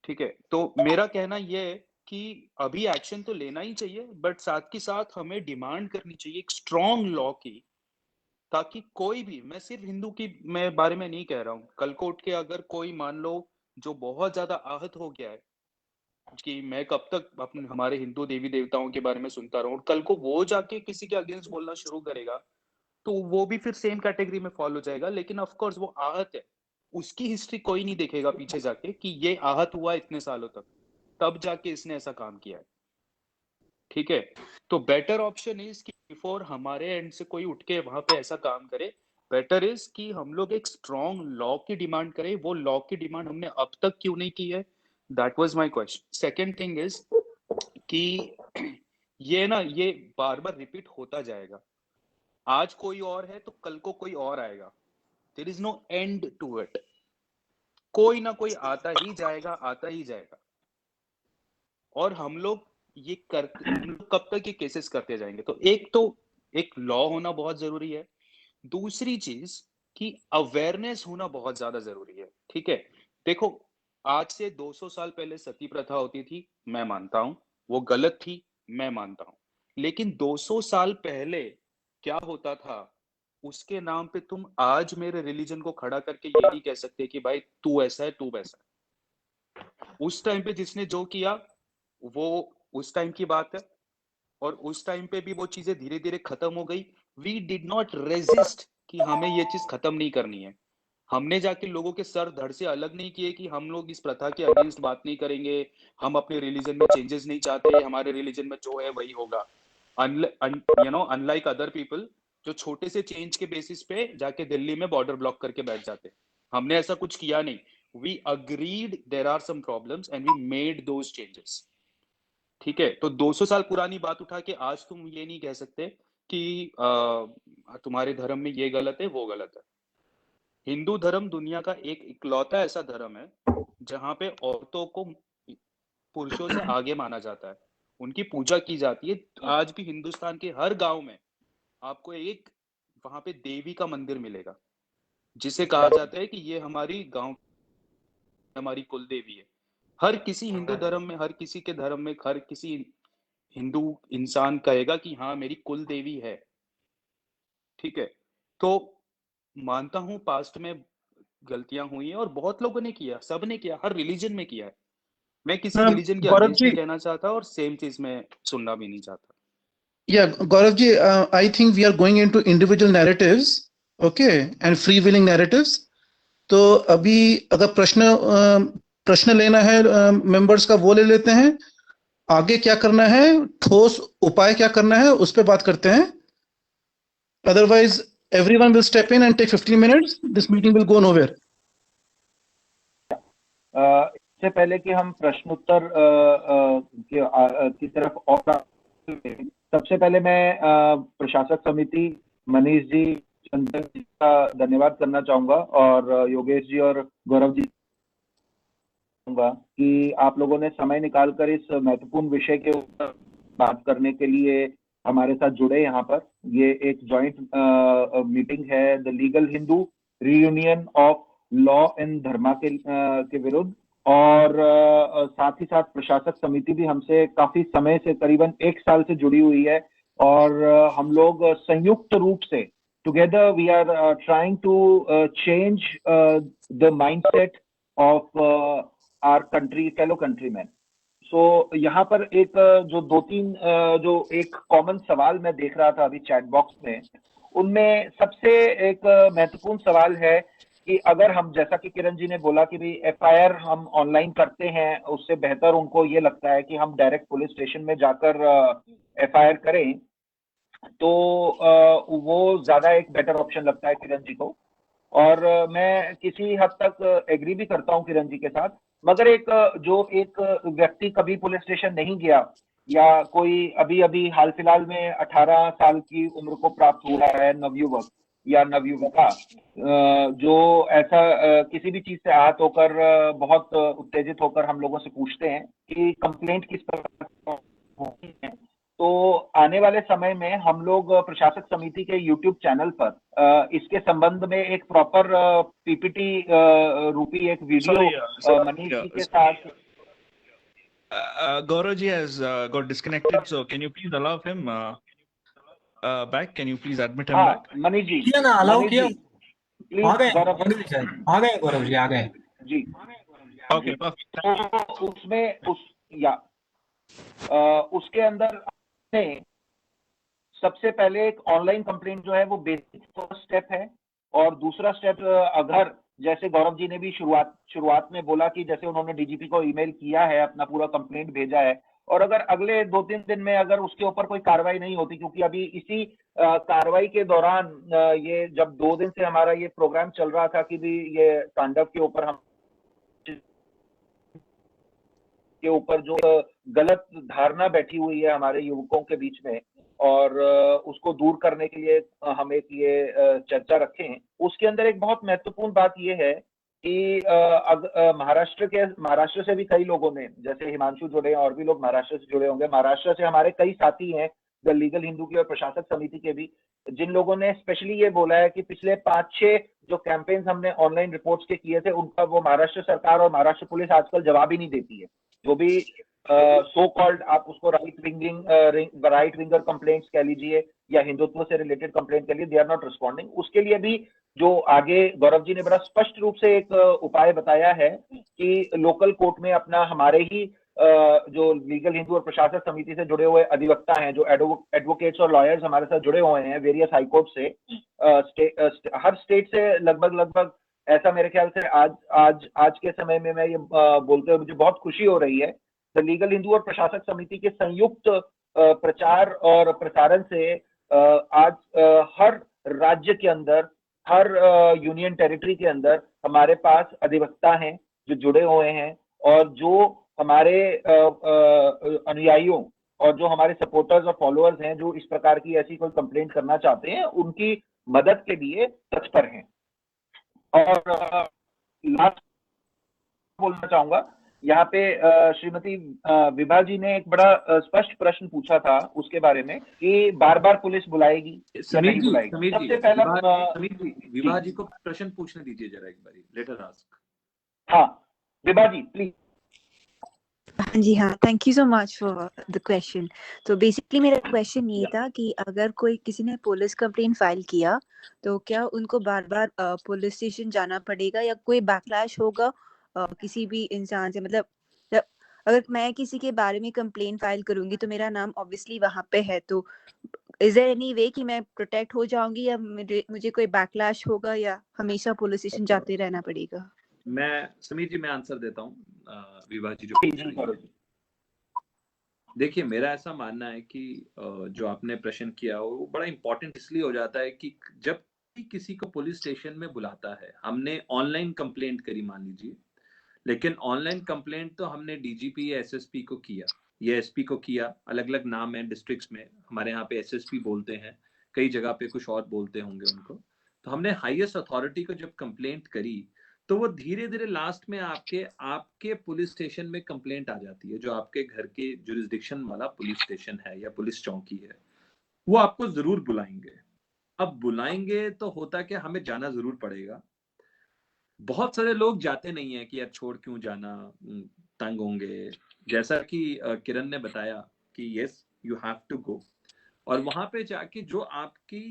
ठीक है, तो मेरा कहना ये है कि अभी एक्शन तो लेना ही चाहिए, बट साथ के साथ हमें डिमांड करनी चाहिए एक स्ट्रॉन्ग लॉ की, ताकि कोई भी, मैं सिर्फ हिंदू की मैं बारे में नहीं कह रहा हूँ, कल को उठ के अगर कोई मान लो जो बहुत ज्यादा आहत हो गया है कि मैं कब तक अपने हमारे हिंदू देवी देवताओं के बारे में सुनता रहूं, और कल को वो जाके किसी के अगेंस्ट बोलना शुरू करेगा तो वो भी फिर सेम कैटेगरी में फॉलो जाएगा. लेकिन ऑफ कोर्स वो आहत है, उसकी हिस्ट्री कोई नहीं देखेगा पीछे जाके कि ये आहत हुआ इतने सालों तक, तब जाके इसने ऐसा काम किया है. ठीक है, तो बेटर ऑप्शन इज कि बिफोर हमारे एंड से कोई उठ के वहां पे ऐसा काम करे, बेटर इज कि हम लोग एक स्ट्रॉन्ग लॉ की डिमांड करें. वो लॉ की डिमांड हमने अब तक क्यों नहीं की है, that was my question. Second thing is कि ये बार बार रिपीट होता जाएगा. आज कोई और है तो कल को कोई और आएगा. There is no end to it. कोई ना कोई आता ही जाएगा. और हम लोग कब तक ये केसेस करते जाएंगे. तो एक लॉ होना बहुत जरूरी है. दूसरी चीज कि अवेयरनेस होना बहुत ज्यादा जरूरी है. ठीक है, देखो, आज से 200 साल पहले सती प्रथा होती थी, मैं मानता हूं वो गलत थी, मैं मानता हूं. लेकिन 200 साल पहले क्या होता था, उसके नाम पे तुम आज मेरे रिलीजन को खड़ा करके ये नहीं कह सकते कि भाई तू ऐसा है तू वैसा है. उस टाइम पे जिसने जो किया वो उस टाइम की बात है, और उस टाइम पे भी वो चीजें धीरे धीरे खत्म हो गई. वी डिड नॉट रेजिस्ट कि हमें ये चीज खत्म नहीं करनी है. हमने जाके लोगों के सर धड़ से अलग नहीं किए कि हम लोग इस प्रथा के अगेंस्ट बात नहीं करेंगे, हम अपने रिलीजन में चेंजेस नहीं चाहते, हमारे रिलीजन में जो है वही होगा. अनलाइक अदर पीपल जो छोटे से चेंज के बेसिस पे जाके दिल्ली में बॉर्डर ब्लॉक करके बैठ जाते. हमने ऐसा कुछ किया नहीं. We agreed there are some problems and we made those changes. ठीक है, तो 200 साल पुरानी बात उठा के आज तुम ये नहीं कह सकते कि तुम्हारे धर्म में ये गलत है वो गलत है. हिंदू धर्म दुनिया का एक इकलौता ऐसा धर्म है जहां पे औरतों को पुरुषों से आगे माना जाता है, उनकी पूजा की जाती है। आज भी हिंदुस्तान के हर गांव में आपको एक वहां पे देवी का मंदिर मिलेगा, जिसे कहा जाता है कि ये हमारी गांव, हमारी कुल देवी है। हर किसी हिंदू धर्म में, हर किसी के धर्म में, हर किसी हिंदू इंसान कहेगा कि हाँ मेरी कुल देवी है। ठीक है, तो मानता हूं पास्ट में गलतियां हुई हैं और बहुत लोगों ने किया, सब ने किया, हर रिलीजन में किया है। मैं किसी रिलीजन के गौरव अगेंस्ट जी, नहीं कहना चाहता और सेम चीज में सुनना भी नहीं चाहता। Yeah, Gaurav ji, I think we are going into individual narratives, okay, and free-wheeling narratives. तो अभी अगर प्रश्न लेना है मेंबर्स का, वो ले लेते हैं। आगे क्या करना है, ठोस उपाय क्या करना है, उस पर बात करते हैं। Otherwise, everyone will step in and take 15 minutes. This meeting will go nowhere. इससे पहले कि हम प्रश्नोत्तर की तरफ और सबसे पहले मैं प्रशासक समिति मनीष जी, चंदन जी का धन्यवाद करना चाहूंगा और योगेश जी और गौरव जी कि आप लोगों ने समय निकालकर इस महत्वपूर्ण विषय के ऊपर बात करने के लिए हमारे साथ जुड़े यहाँ पर। ये एक जॉइंट मीटिंग है the legal Hindu reunion of law and Dharma के विरुद्ध, और साथ ही साथ प्रशासक समिति भी हमसे काफी समय से, करीबन 1 साल से जुड़ी हुई है, और हम लोग संयुक्त रूप से together we are trying to change the mindset of our country, fellow countryman. So यहाँ पर एक जो 2-3 जो एक कॉमन सवाल मैं देख रहा था अभी चैट बॉक्स में, उनमें सबसे एक महत्वपूर्ण सवाल है कि अगर हम, जैसा कि किरण जी ने बोला कि भाई एफआईआर हम ऑनलाइन करते हैं, उससे बेहतर उनको ये लगता है कि हम डायरेक्ट पुलिस स्टेशन में जाकर एफआईआर करें, तो वो ज्यादा एक बेटर ऑप्शन लगता है किरण जी को। और मैं किसी हद तक एग्री भी करता हूँ किरण जी के साथ, मगर एक व्यक्ति कभी पुलिस स्टेशन नहीं गया, या कोई अभी अभी हाल फिलहाल में 18 साल की उम्र को प्राप्त हुआ है नवयुवक या नवयुवका, जो ऐसा किसी भी चीज से आहत होकर बहुत उत्तेजित होकर हम लोगों से पूछते हैं कि कंप्लेंट किस प्रकार होती है, तो आने वाले समय में हम लोग प्रशासक समिति के YouTube चैनल पर इसके संबंध में एक प्रॉपर पीपीटी रूपी एक वीडियो मनीष जी के साथ। Gaurav ji has got disconnected, so can you please allow him back? Can you please admit him back? Manish ji, किया ना, अलाउ मनीष किया, जी, प्लीज गौरव आ गए गौरव जी, आ गए जी। Okay, perfect. तो उसमें उसके अंदर सबसे पहले एक ऑनलाइन कंप्लेंट जो है वो बेसिक फर्स्ट स्टेप है, और दूसरा स्टेप, अगर जैसे गौरव जी ने भी शुरुआत में बोला कि जैसे उन्होंने डीजीपी को ईमेल किया है, अपना पूरा कंप्लेंट भेजा है, और अगर अगले 2-3 दिन में अगर उसके ऊपर कोई कार्रवाई नहीं होती, क्योंकि अभी इसी कार्रवाई के दौरान ये जब 2 दिन से हमारा ये प्रोग्राम चल रहा था कि भी ये तांडव के ऊपर हम के ऊपर जो गलत धारणा बैठी हुई है हमारे युवकों के बीच में, और उसको दूर करने के लिए हम एक ये चर्चा रखें। उसके अंदर एक बहुत महत्वपूर्ण बात ये है कि महाराष्ट्र से भी कई लोगों ने, जैसे हिमांशु जुड़े हैं और भी लोग महाराष्ट्र से जुड़े होंगे, महाराष्ट्र से हमारे कई साथी हैं द लीगल हिंदू की और प्रशासक समिति के भी, जिन लोगों ने स्पेशली ये बोला है कि पिछले 5-6 जो कैंपेन्स हमने ऑनलाइन रिपोर्ट्स के किए थे, उनका वो महाराष्ट्र सरकार और महाराष्ट्र पुलिस आजकल जवाब ही नहीं देती है। जो भी सो कॉल्ड आप उसको राइट विंगर कंप्लेंट्स कह लीजिए या हिंदुत्व से रिलेटेड कंप्लेंट कह लीजिए, दे आर नॉट रिस्पॉन्डिंग। उसके लिए भी जो आगे गौरव जी ने बड़ा स्पष्ट रूप से एक उपाय बताया है कि लोकल कोर्ट में अपना, हमारे ही जो लीगल हिंदू और प्रशासक समिति से जुड़े हुए अधिवक्ता हैं, जो एडवोकेट्स और लॉयर्स हमारे साथ जुड़े हुए हैं वेरियस हाईकोर्ट से, हर स्टेट से लगभग ऐसा मेरे ख्याल से आज के समय में मैं ये बोलते हुए मुझे बहुत खुशी हो रही है, द लीगल हिंदू और प्रशासक समिति के संयुक्त प्रचार और प्रसारण से आज हर राज्य के अंदर, हर यूनियन टेरिटरी के अंदर हमारे पास अधिवक्ता हैं जो जुड़े हुए हैं, और जो हमारे अनुयायियों और जो हमारे सपोर्टर्स और फॉलोअर्स हैं जो इस प्रकार की ऐसी कोई कंप्लेंट करना चाहते हैं, उनकी मदद के लिए तत्पर हैं। और लास्ट बोलना चाहूंगा, यहाँ पे श्रीमती विभा जी ने एक बड़ा स्पष्ट प्रश्न पूछा था उसके बारे में कि बार बार पुलिस बुलाएगी या नहीं बुलाएगी। सबसे पहला विभा जी को प्रश्न पूछने दीजिए जरा एक बारी, लेट हर आस्क। हाँ विभा जी प्लीज। हाँ जी, हाँ, thank you so much for the question. तो बेसिकली मेरा क्वेश्चन ये था कि अगर कोई किसी ने पुलिस कंप्लेंट फाइल किया तो क्या उनको बार बार पुलिस स्टेशन जाना पड़ेगा या कोई बैकलैश होगा किसी भी इंसान से? मतलब अगर मैं किसी के बारे में कंप्लेंट फाइल करूंगी तो मेरा नाम ऑब्वियसली वहां पे है, तो इज देयर एनी वे कि मैं प्रोटेक्ट हो जाऊंगी या मुझे कोई बैकलैश होगा या हमेशा पुलिस स्टेशन जाते रहना पड़ेगा? मैं समीर जी मैं आंसर देता हूँ विभा जी जो पूछ रही है। देखिए मेरा ऐसा मानना है कि जो आपने प्रश्न किया वो बड़ा इंपॉर्टेंट इसलिए हो जाता है कि जब किसी को पुलिस स्टेशन में बुलाता है, हमने ऑनलाइन कंप्लेंट करी मान लीजिए, लेकिन ऑनलाइन कंप्लेंट तो हमने डीजीपी या एसएसपी को किया या एसपी को किया, अलग अलग नाम है डिस्ट्रिक्ट्स में, हमारे यहाँ पे एसएसपी बोलते हैं, कई जगह पे कुछ और बोलते होंगे उनको। तो हमने हाईएस्ट अथॉरिटी को जब कंप्लेंट करी तो वो धीरे धीरे लास्ट में आपके पुलिस स्टेशन में कंप्लेंट आ जाती है, जो आपके घर के जुरिस्डिक्शन वाला पुलिस स्टेशन है या पुलिस चौकी है, वो आपको जरूर बुलाएंगे। अब बुलाएंगे तो होता क्या, हमें जाना जरूर पड़ेगा। बहुत सारे लोग जाते नहीं है कि यार छोड़ क्यों जाना, तंग होंगे, जैसा कि किरण ने बताया कि yes you have to go, और वहां पे जाके जो आपकी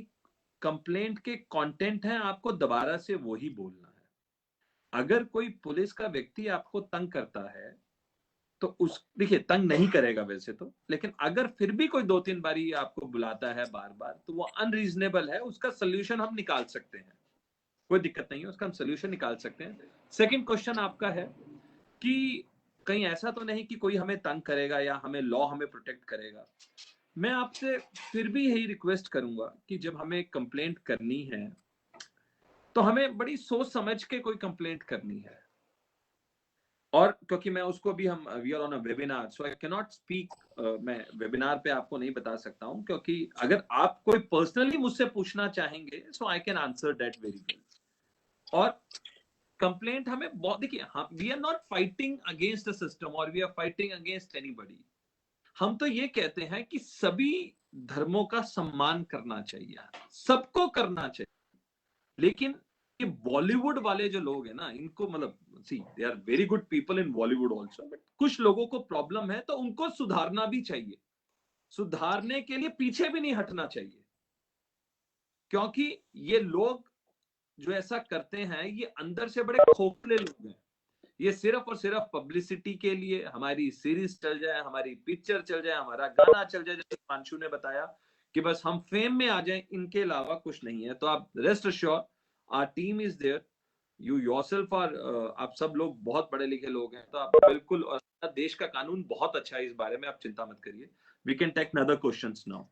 कंप्लेंट के कंटेंट है आपको दोबारा से वही बोलना है। अगर कोई पुलिस का व्यक्ति आपको तंग करता है तो उस देखिए तंग नहीं करेगा वैसे तो, लेकिन अगर फिर भी कोई 2-3 बारी आपको बुलाता है बार बार तो वो अनरीजनेबल है, उसका सोल्यूशन हम निकाल सकते हैं, कोई दिक्कत नहीं है, उसका हम सोल्यूशन निकाल सकते हैं। सेकंड क्वेश्चन आपका है कि कहीं ऐसा तो नहीं कि कोई हमें तंग करेगा या हमें लॉ हमें प्रोटेक्ट करेगा। मैं आपसे फिर भी यही रिक्वेस्ट करूंगा कि जब हमें कंप्लेंट करनी है तो हमें बड़ी सोच समझ के कोई कंप्लेंट करनी है, और क्योंकि मैं उसको भी हम we are on a webinar so I can not speak, मैं वेबिनार पे आपको नहीं बता सकता हूं, क्योंकि अगर आप कोई पर्सनली मुझसे पूछना चाहेंगे so I can answer that very well. और कंप्लेंट हमें बहुत, देखिए we are not fighting against the system और we are fighting against anybody. हम तो ये कहते हैं कि सभी धर्मों का सम्मान करना चाहिए, सबको करना चाहिए, लेकिन ये बॉलीवुड वाले जो लोग हैं ना, इनको मतलब see they are very good people in Bollywood also, but कुछ लोगों को प्रॉब्लम है तो उनको सुधारना भी चाहिए, सुधारने के लिए पीछे भी नहीं हटना चाहिए, क्योंकि ये लोग जो ऐसा करते हैं ये अंदर से बड़े खोखले लोग हैं। ये सिर्फ और सिर्फ पब्लिसिटी के लिए, हमारी सीरीज चल जाए, हमारी पिक्चर चल जाए, हमारा गाना चल जाए, जैसे पांशु ने बताया कि बस हम फेम में आ जाए, इनके अलावा कुछ नहीं है। तो आप rest assured our team is there, you yourself are, आप सब लोग बहुत पढ़े लिखे लोग हैं, तो आप बिल्कुल, और देश का कानून बहुत अच्छा है इस बारे में, आप चिंता मत करिए। We can take other questions now.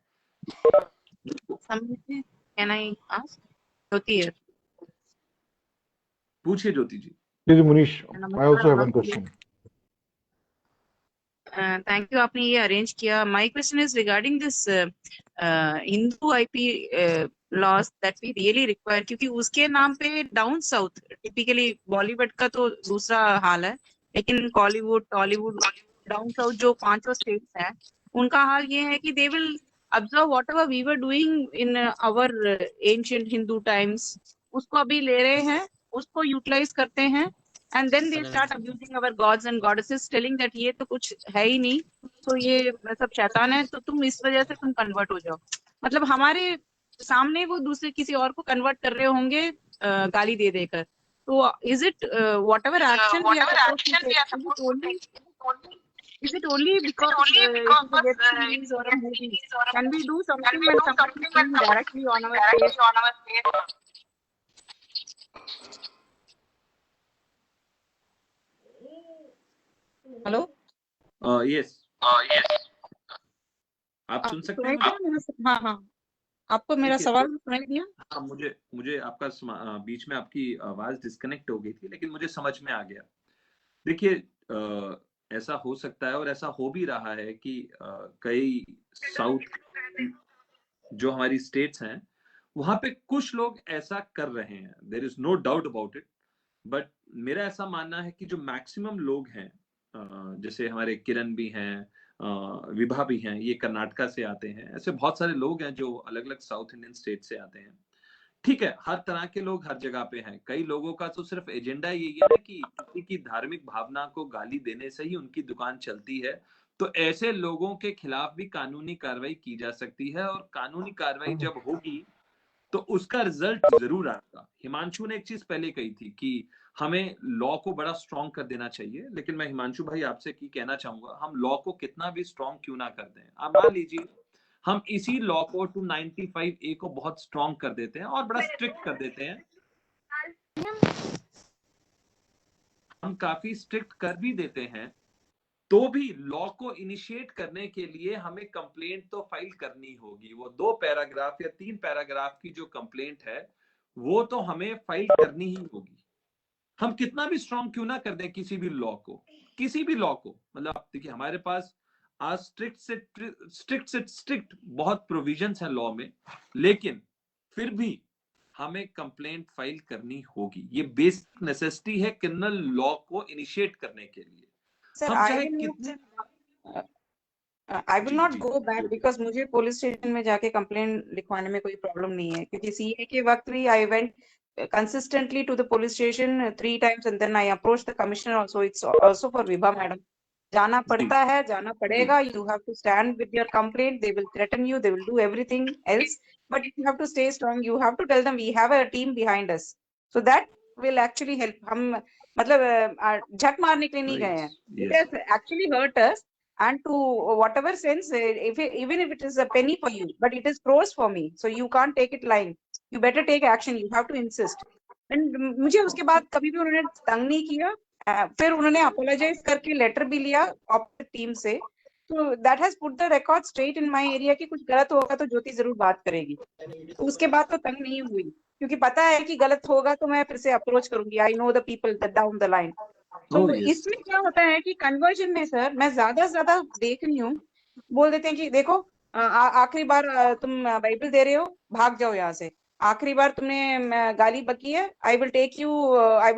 Can I ask? Jyoti है, पूछिए Jyoti ji. Munish, I also have one question. Thank you, आपने ये अरेंज किया। My question is regarding this Hindu IP laws that we really require, क्योंकि उसके नाम पे डाउन साउथ, टिपिकली बॉलीवुड का तो दूसरा हाल है, लेकिन कॉलीवुड, टॉलीवुड, डाउन साउथ जो 5 स्टेट्स हैं, उनका हाल ये है कि they will observe whatever we were doing in our ancient Hindu times, उसको अभी ले रहे हैं, उसको यूटिलाइज करते हैं, and then they start abusing our gods and goddesses, telling that ये तो कुछ है ही नहीं, तो ये सब शैतान है, तो तुम इस वजह से तुम कन्वर्ट हो जाओ। मतलब हमारे सामने वो दूसरे किसी और को कन्वर्ट कर रहे होंगे गाली दे देकर। तो is it whatever action we are supposed to take, is it only because it is a web series or a movie? Can we do something when something is being directly on our face? Hello, yes आप सुन सकते हैं? हाँ हाँ, आपको मेरा सवाल सुनाई दिया? हाँ, मुझे आपका बीच में आपकी आवाज डिस्कनेक्ट हो गई थी, लेकिन मुझे समझ में आ गया। देखिए ऐसा हो सकता है और ऐसा हो भी रहा है कि कई साउथ जो हमारी स्टेट्स हैं वहां पे कुछ लोग ऐसा कर रहे हैं, there is no doubt about it, but मेरा ऐसा मानना है कि जो मैक्सिमम लोग हैं जैसे हमारे किरण भी हैं, विभा भी हैं, ये कर्नाटका से आते हैं। ऐसे बहुत सारे लोग हैं जो अलग अलग साउथ इंडियन स्टेट से आते हैं। ठीक है, हर तरह के लोग हर जगह पे हैं। कई लोगों का तो सिर्फ एजेंडा यही है कि किसी की धार्मिक भावना को गाली देने से ही उनकी दुकान चलती है। तो ऐसे लोगों के खिलाफ भी कानूनी कार्रवाई की जा सकती है, और कानूनी कार्रवाई जब होगी तो उसका रिजल्ट जरूर आएगा। हिमांशु ने एक चीज पहले कही थी कि हमें लॉ को बड़ा स्ट्रॉन्ग कर देना चाहिए, लेकिन मैं हिमांशु भाई आपसे की कहना चाहूंगा, हम लॉ को कितना भी स्ट्रॉन्ग क्यों ना कर दें। आप मान लीजिए हम इसी लॉ को 295A को बहुत स्ट्रॉन्ग कर देते हैं और बड़ा स्ट्रिक्ट कर देते हैं, हम काफी स्ट्रिक्ट कर भी देते हैं, तो भी लॉ को इनिशिएट करने के लिए हमें कंप्लेंट तो फाइल करनी होगी। वो 2 पैराग्राफ या 3 पैराग्राफ की जो कंप्लेंट है वो तो हमें फाइल करनी ही होगी। हम कितना भी स्ट्रॉन्ग क्यों ना कर दें किसी भी लॉ को, किसी भी लॉ को, मतलब आप देखिए हमारे पास आज स्ट्रिक्ट बहुत प्रोविजंस हैं लॉ में, लेकिन फिर भी हमें कंप्लेंट फाइल करनी होगी। ये बेसिक नेसेसिटी है क्रिमिनल लॉ को इनिशिएट करने के लिए। सर हम आई चाहे विल कितने will not go back, because मुझे पुलिस स्टेशन में जाके कंप्लेंट लिखवाने में कोई प्रॉब्लम नहीं है, क्योंकि सीए के वक्त भी I went consistently to the police station 3 times and then I approached the commissioner also. It's also for Vibha madam. जाना पड़ता है, जाना पड़ेगा. You have to stand with your complaint. They will threaten you. They will do everything else. But you have to stay strong. You have to tell them we have a team behind us. So that will actually help. हम मतलब झक मारने के लिए नहीं गए हैं. It has actually hurt us. And to whatever sense, even if it is a penny for you, but it is pros for me. So you can't take it lying. You better take action. You have to insist. And मुझे उसके बाद कभी भी उन्होंने तंग नहीं किया. फिर उन्होंने अपोलोजाइज करके लेटर भी लिया ऑपोजिट टीम से. तो that has put the record straight in my area कि कुछ गलत होगा तो ज्योति जरूर बात करेगी. तो उसके बाद तो तंग नहीं हुई, क्योंकि पता है कि गलत होगा तो मैं फिर से अप्रोच करूंगी. I know the people down the line. तो इसमें क्या होता है कि कन्वर्जन में सर मैं ज्यादा से ज्यादा देख रही हूँ, बोल देते हैं कि देखो आखिरी बार तुम बाइबल दे रहे हो, भाग जाओ यहाँ से. आखिरी बार तुमने गाली बकी है, I will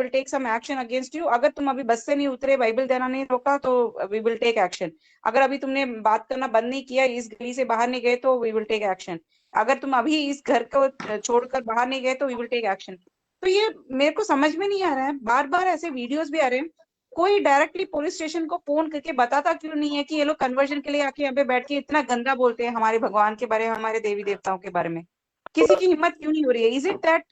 take some action against you. अगर तुम अभी बस से नहीं उतरे, बाइबल देना नहीं रोका, तो वी विल टेक एक्शन. अगर अभी तुमने बात करना बंद नहीं किया, इस गली से बाहर नहीं गए, तो वी विल टेक एक्शन. अगर तुम अभी इस घर को छोड़कर बाहर नहीं गए, तो वी विल टेक एक्शन. तो ये मेरे को समझ में नहीं आ रहा है. बार बार ऐसे वीडियोस भी आ रहे हैं. कोई डायरेक्टली पुलिस स्टेशन को फोन करके बताता क्यों नहीं है कि ये लोग कन्वर्जन के लिए आके यहाँ पे बैठ के इतना गंदा बोलते हैं हमारे भगवान के बारे में, हमारे देवी देवताओं के बारे में. किसी की हिम्मत क्यों नहीं हो रही है? Is it that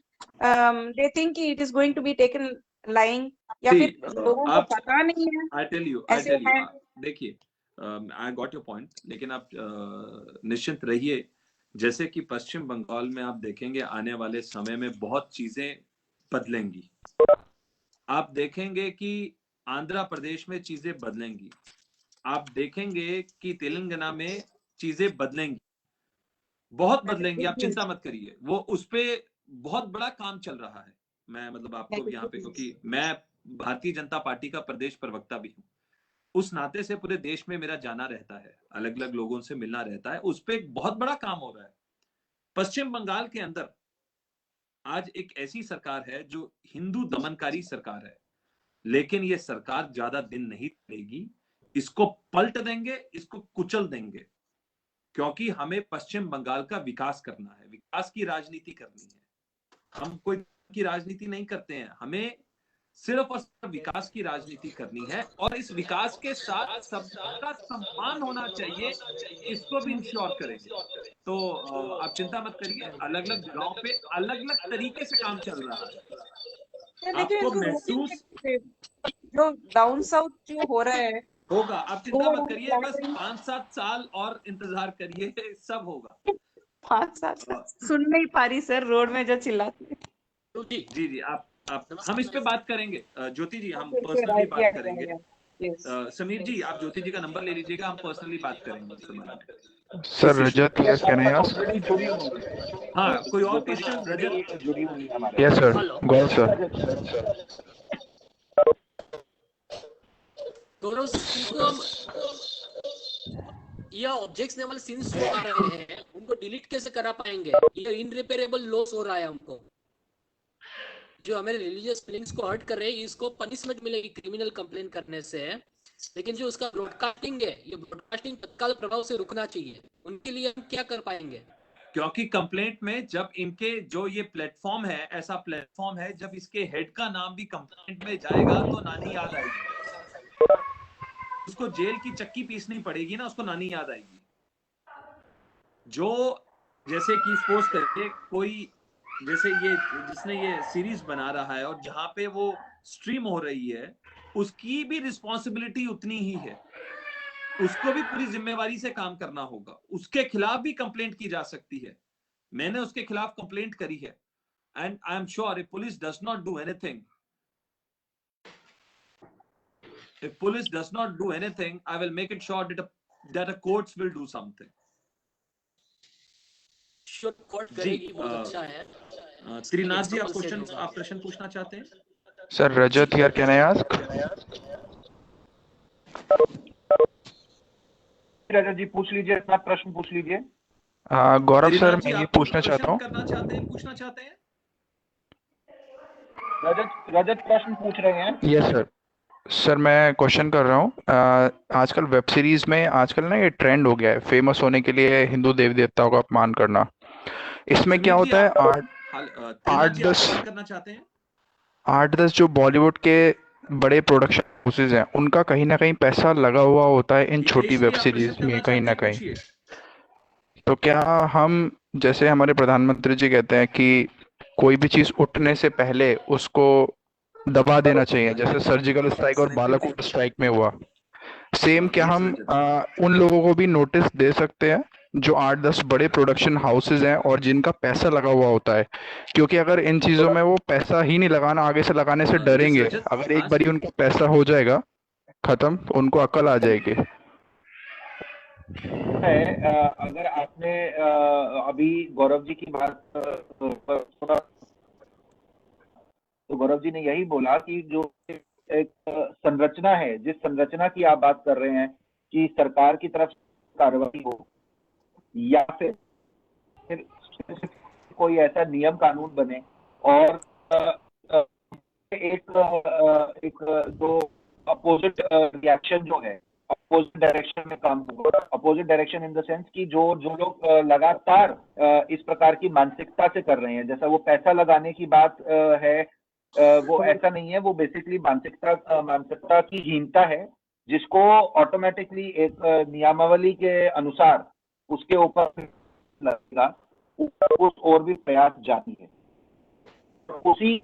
they think it is going to be taken lying, या फिर लोगों को पता नहीं है? आई टेल यू देखिए, आई गॉट योर पॉइंट, लेकिन आप निश्चिंत रहिए. जैसे कि पश्चिम बंगाल में आप देखेंगे आने वाले समय में बहुत चीजें बदलेंगी. आप देखेंगे कि आंध्र प्रदेश में चीजें बदलेंगी. आप देखेंगे कि तेलंगाना में चीजें बदलेंगी, बहुत बदलेंगी. आप चिंता मत करिए, वो उस पे बहुत बड़ा काम चल रहा है. मैं मतलब आपको यहाँ पे, क्योंकि मैं भारतीय जनता पार्टी का प्रदेश प्रवक्ता भी हूँ, उस नाते से पूरे देश में मेरा जाना रहता है, अलग अलग लोगों से मिलना रहता है. उस पे एक बहुत बड़ा काम हो रहा है. पश्चिम बंगाल के अंदर आज एक ऐसी सरकार है जो हिंदू दमनकारी सरकार है, लेकिन ये सरकार ज्यादा दिन नहीं चलेगी. इसको पलट देंगे, इसको कुचल देंगे, क्योंकि हमें पश्चिम बंगाल का विकास करना है, विकास की राजनीति करनी है. हम कोई की राजनीति नहीं करते हैं, हमें सिर्फ और सिर्फ विकास की राजनीति करनी है. और इस विकास के साथ सबका सम्मान होना चाहिए, इसको भी इंश्योर करेंगे. तो आप चिंता मत करिए, अलग अलग जगहों पे अलग अलग तरीके से काम चल रहा है. आपको महसूस जो डाउन साउथ जो हो रहा है होगा. आप चिंता मत करिए, बस 5-7 साल और इंतजार करिए, सब होगा. 5-7 सुन नहीं पा रही सर, रोड में जो चिल्लाते. जी आप हम इस पे बात करेंगे. ज्योति जी हम पर्सनली बात करेंगे. समीर जी आप ज्योति जी का नंबर ले लीजिएगा, हम पर्सनली बात करेंगे. Sir Rajat, yes can I ask? हाँ, कोई और question? Rajat? Yes sir, go ahead sir. Gaurav, ये ऑब्जेक्ट्स लेवल सीन्स जो आ रहे हैं उनको डिलीट कैसे करा पाएंगे? ये इनरिपेयरेबल लॉस हो रहा है. हमको जो हमारे रिलीजियस फीलिंग्स को हर्ट कर रहे हैं, इसको पनिशमेंट मिलेगी क्रिमिनल कंप्लेन करने से. लेकिन जो उसका ब्रॉडकास्टिंग है, ये ब्रॉडकास्टिंग तत्काल प्रभाव से रुकना चाहिए। उनके लिए हम क्या कर पाएंगे? क्योंकि कंप्लेंट में जब इनके जो ये प्लेटफॉर्म है, ऐसा प्लेटफॉर्म है, जब इसके हेड का नाम भी कंप्लेंट में जाएगा तो नानी याद आएगी। उसको जेल की चक्की पीसनी पड़ेगी ना, उसको नानी याद आएगी। जो जैसे कि सपोज करके कोई, जैसे ये जिसने ये सीरीज बना रहा है और जहां पे वो स्ट्रीम हो रही है, उसकी भी रिस्पॉन्सिबिलिटी उतनी ही है, उसको भी पूरी जिम्मेवारी से काम करना होगा। उसके खिलाफ भी कंप्लेंट की जा सकती है। मैंने उसके खिलाफ कंप्लेंट करी है, and I am sure if police does not do anything, if police does not do anything, I will make it sure that the courts will do something. Sure court करेगी, बहुत अच्छा है। त्रिनाथ जी, आप प्रश्न पूछना चाहते हैं? Sir, Rajat here. Can I ask? रजत जी पूछ लीजिए, अपना प्रश्न पूछ लीजिए। गौरव सर, त्रिनाथ जी, मैं ये आप पूछना चाहता हूँ। करना चाहते हैं, पूछना चाहते हैं? रजत प्रश्न पूछ रहे हैं। Yes sir. सर मैं क्वेश्चन कर रहा हूँ। आजकल वेब सीरीज में आजकल ना ये ट्रेंड हो गया है फेमस होने के लिए हिंदू देवी देवताओं का अपमान करना। इसमें क्या होता है, आठ दस जो बॉलीवुड के बड़े प्रोडक्शन हाउसेज हैं उनका कहीं ना कहीं पैसा लगा हुआ होता है इन छोटी वेब सीरीज में कहीं ना कहीं। तो क्या हम, जैसे हमारे प्रधानमंत्री जी कहते हैं कि कोई भी चीज उठने से पहले उसको दबा देना चाहिए, जैसे सर्जिकल स्ट्राइक और बालाकोट स्ट्राइक में हुआ, सेम क्या हम उन लोगों को भी नोटिस दे सकते हैं जो 8-10 बड़े प्रोडक्शन हाउसेज हैं और जिनका पैसा लगा हुआ होता है? क्योंकि अगर इन चीजों में वो पैसा ही नहीं लगाना, आगे से लगाने से डरेंगे, अगर एक बारी उनका पैसा हो जाएगा खत्म, उनको अकल आ जाएगी। अगर आपने अभी गौरव जी की बात सुना, तो गौरव जी ने यही बोला कि जो एक संरचना है, जिस संरचना की आप बात कर रहे हैं कि सरकार की तरफ से कार्रवाई हो या फिर कोई ऐसा नियम कानून बने और एक जो अपोजिट रिएक्शन जो है, अपोजिट डायरेक्शन में काम होगा। Opposite direction in the sense कि जो लोग लगातार इस प्रकार की मानसिकता से कर रहे हैं, जैसा वो पैसा लगाने की बात है, वो ऐसा नहीं है, वो बेसिकली मानसिकता की हीनता है, जिसको ऑटोमेटिकली एक नियमावली के अनुसार उसके ऊपर लगेगा, उस और भी प्रयास जाती है।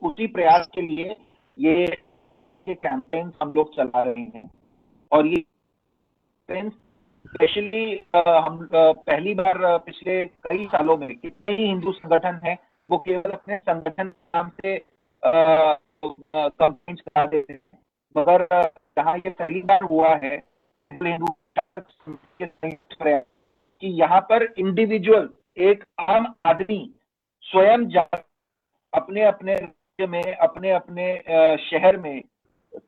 उसी प्रयास के लिए ये कैंपेन हम लोग चला रहे हैं। और ये स्पेशली हम पहली बार पिछले कई सालों में कितने ही हिंदू संगठन हैं वो केवल अपने संगठन के नाम से कंप्लेंट्स करा देते हैं, मगर यहाँ ये पहली बार हुआ है हिंदू कि यहाँ पर इंडिविजुअल, एक आम आदमी स्वयं जा अपने अपने राज्य में, अपने अपने शहर में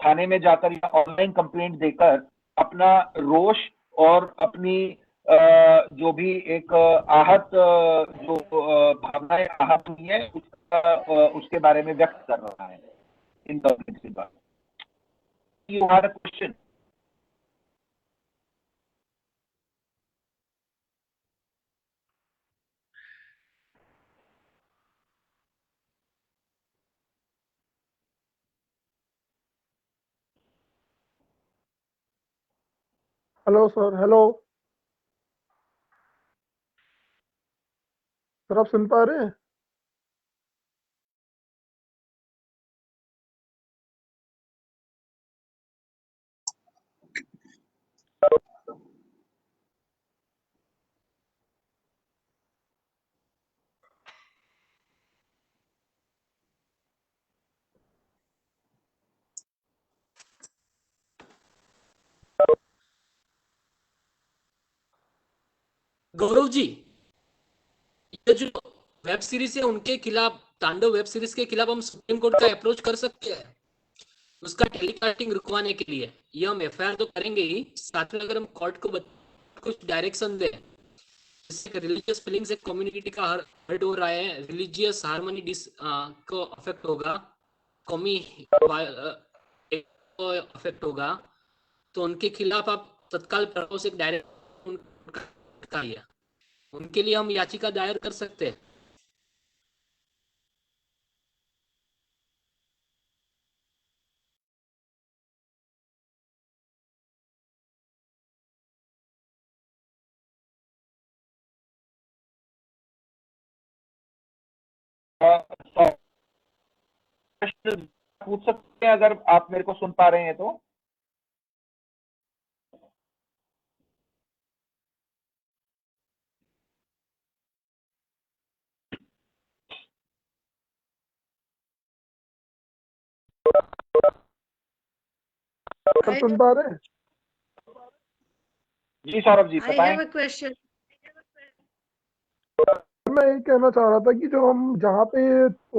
थाने में जाकर या ऑनलाइन कंप्लेंट देकर अपना रोष और अपनी जो भी एक आहत जो भावनाएं आहत हुई है उसके बारे में व्यक्त कर रहा है इन कंप्लेंट के बाद। You had a question. Hello sir. Hello sir, आप सुन पा रहे हैं? गौरव जी, ये जो वेब सीरीज है उनके खिलाफ, तांडव वेब सीरीज के खिलाफ हम सुप्रीम कोर्ट का अप्रोच कर सकते हैं उसका टेलीकास्टिंग रुकवाने के लिए। ये हम एफआईआर तो करेंगे ही, साथ में अगर हम कोर्ट को कुछ डायरेक्शन दे, जिससे रिलीजियस फीलिंग्स एक कम्युनिटी का हर्ट हो रहा है, रिलीजियस हार्मनी को अफेक्ट होगा, कौमी को अफेक्ट होगा, तो उनके खिलाफ आप तत्काल प्रभाव से डायरेक्ट उनके लिए हम याचिका दायर कर सकते हैं। प्रश्न पूछ सकते हैं अगर आप मेरे को सुन पा रहे हैं तो। सुन पा रहे हैं? जी सौरभ जी I बताएं। have a question. मैं ये कहना चाह रहा था कि जो हम जहाँ पे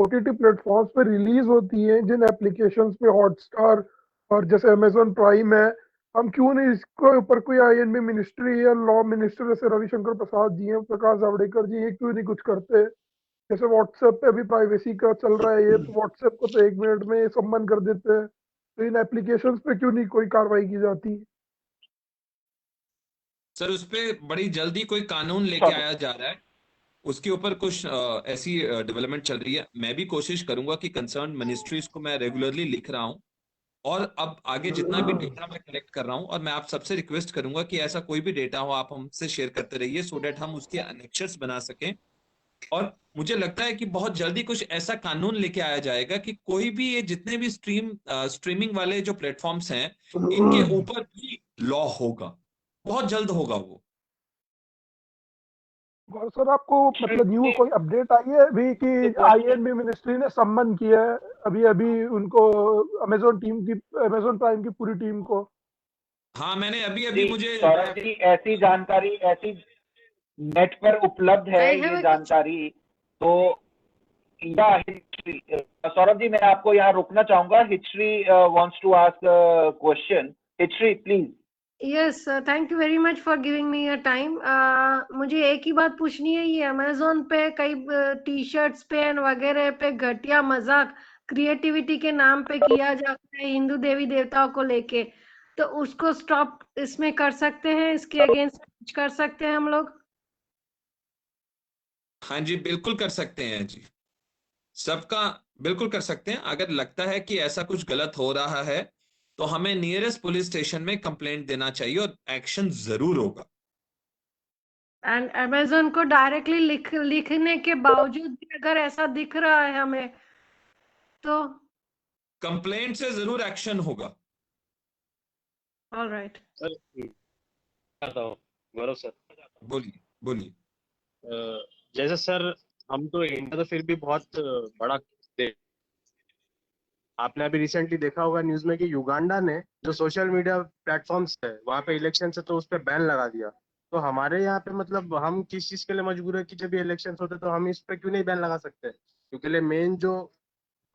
OTT प्लेटफॉर्म्स पे रिलीज होती है, जिन एप्लीकेशंस पे हॉटस्टार और जैसे अमेजोन प्राइम है, हम क्यों नहीं इसके ऊपर कोई INB मिनिस्ट्री या लॉ मिनिस्टर जैसे रविशंकर प्रसाद जी हैं, प्रकाश जावड़ेकर जी, ये क्यों नहीं कुछ करते? जैसे व्हाट्सएप पे अभी प्राइवेसी का चल रहा है, ये तो व्हाट्सएप को तो 1 मिनट में सम्मन कर देते हैं, तो इन एप्लीकेशंस पे क्यों नहीं कोई कार्रवाई की जाती? सर उस पे बड़ी जल्दी कोई कानून लेके आया जा रहा है, उसके ऊपर कुछ ऐसी डेवलपमेंट चल रही है। मैं भी कोशिश करूंगा कि कंसर्न मिनिस्ट्रीज को मैं रेगुलरली लिख रहा हूं, और अब आगे जितना भी डेटा मैं कलेक्ट कर रहा हूं, और मैं आप सबसे रिक्वेस्ट करूंगा कि ऐसा कोई भी डेटा हो आप हमसे शेयर करते रहिए, सो डेट हम उसके अनेक्शंस बना सकें। और मुझे लगता है कि बहुत जल्दी कुछ ऐसा कानून लेके आया जाएगा कि कोई भी ये जितने भी स्ट्रीमिंग वाले जो प्लेटफॉर्म्स हैं, इनके ऊपर भी लॉ होगा, बहुत जल्द होगा वो। और सर आपको मतलब न्यू कोई अपडेट आई है अभी कि INB मिनिस्ट्री ने सम्मन किया है अभी अभी उनको, अमेजोन प्राइम की पूरी टीम को? हाँ मैंने अभी मुझे सौरभ जी ऐसी जानकारी ऐसी नेट पर उपलब्ध है ये जानकारी, तो या सौरभ जी मैं आपको यहाँ रुकना चाहूंगा। History wants to ask question. History please. Yes, thank you very much for giving me your time. मुझे एक ही बात पूछनी है, ये अमेजोन पे कई टी-शर्ट्स पे वगैरह पे घटिया मजाक क्रिएटिविटी के नाम पे किया जाता है हिंदू देवी देवताओं को लेके, तो उसको स्टॉप इसमें कर सकते हैं, इसके अगेंस्ट कुछ कर सकते हैं हम लोग? हाँ जी बिल्कुल कर सकते हैं जी, सबका बिल्कुल कर सकते हैं। अगर लगता है कि ऐसा कुछ गलत हो रहा है तो हमें नियरेस्ट पुलिस स्टेशन में कंप्लेंट देना चाहिए और एक्शन जरूर होगा। एंड अमेजोन को डायरेक्टली लिखने के बावजूद भी अगर ऐसा दिख रहा है हमें, तो कंप्लेंट से जरूर एक्शन होगा। ऑलराइट सर करता हूँ गौरव सर। बोलिए बोलिए। जैसे सर हम तो इंडिया तो फिर भी बहुत बड़ा देश, आपने अभी रिसेंटली देखा होगा न्यूज में कि युगांडा ने जो सोशल मीडिया प्लेटफॉर्म्स है वहाँ पे इलेक्शन से तो उस पर बैन लगा दिया। तो हमारे यहाँ पे मतलब हम किस चीज के लिए मजबूर है कि जब ये इलेक्शन होते तो हम इस पे क्यों नहीं बैन लगा सकते? क्योंकि मेन जो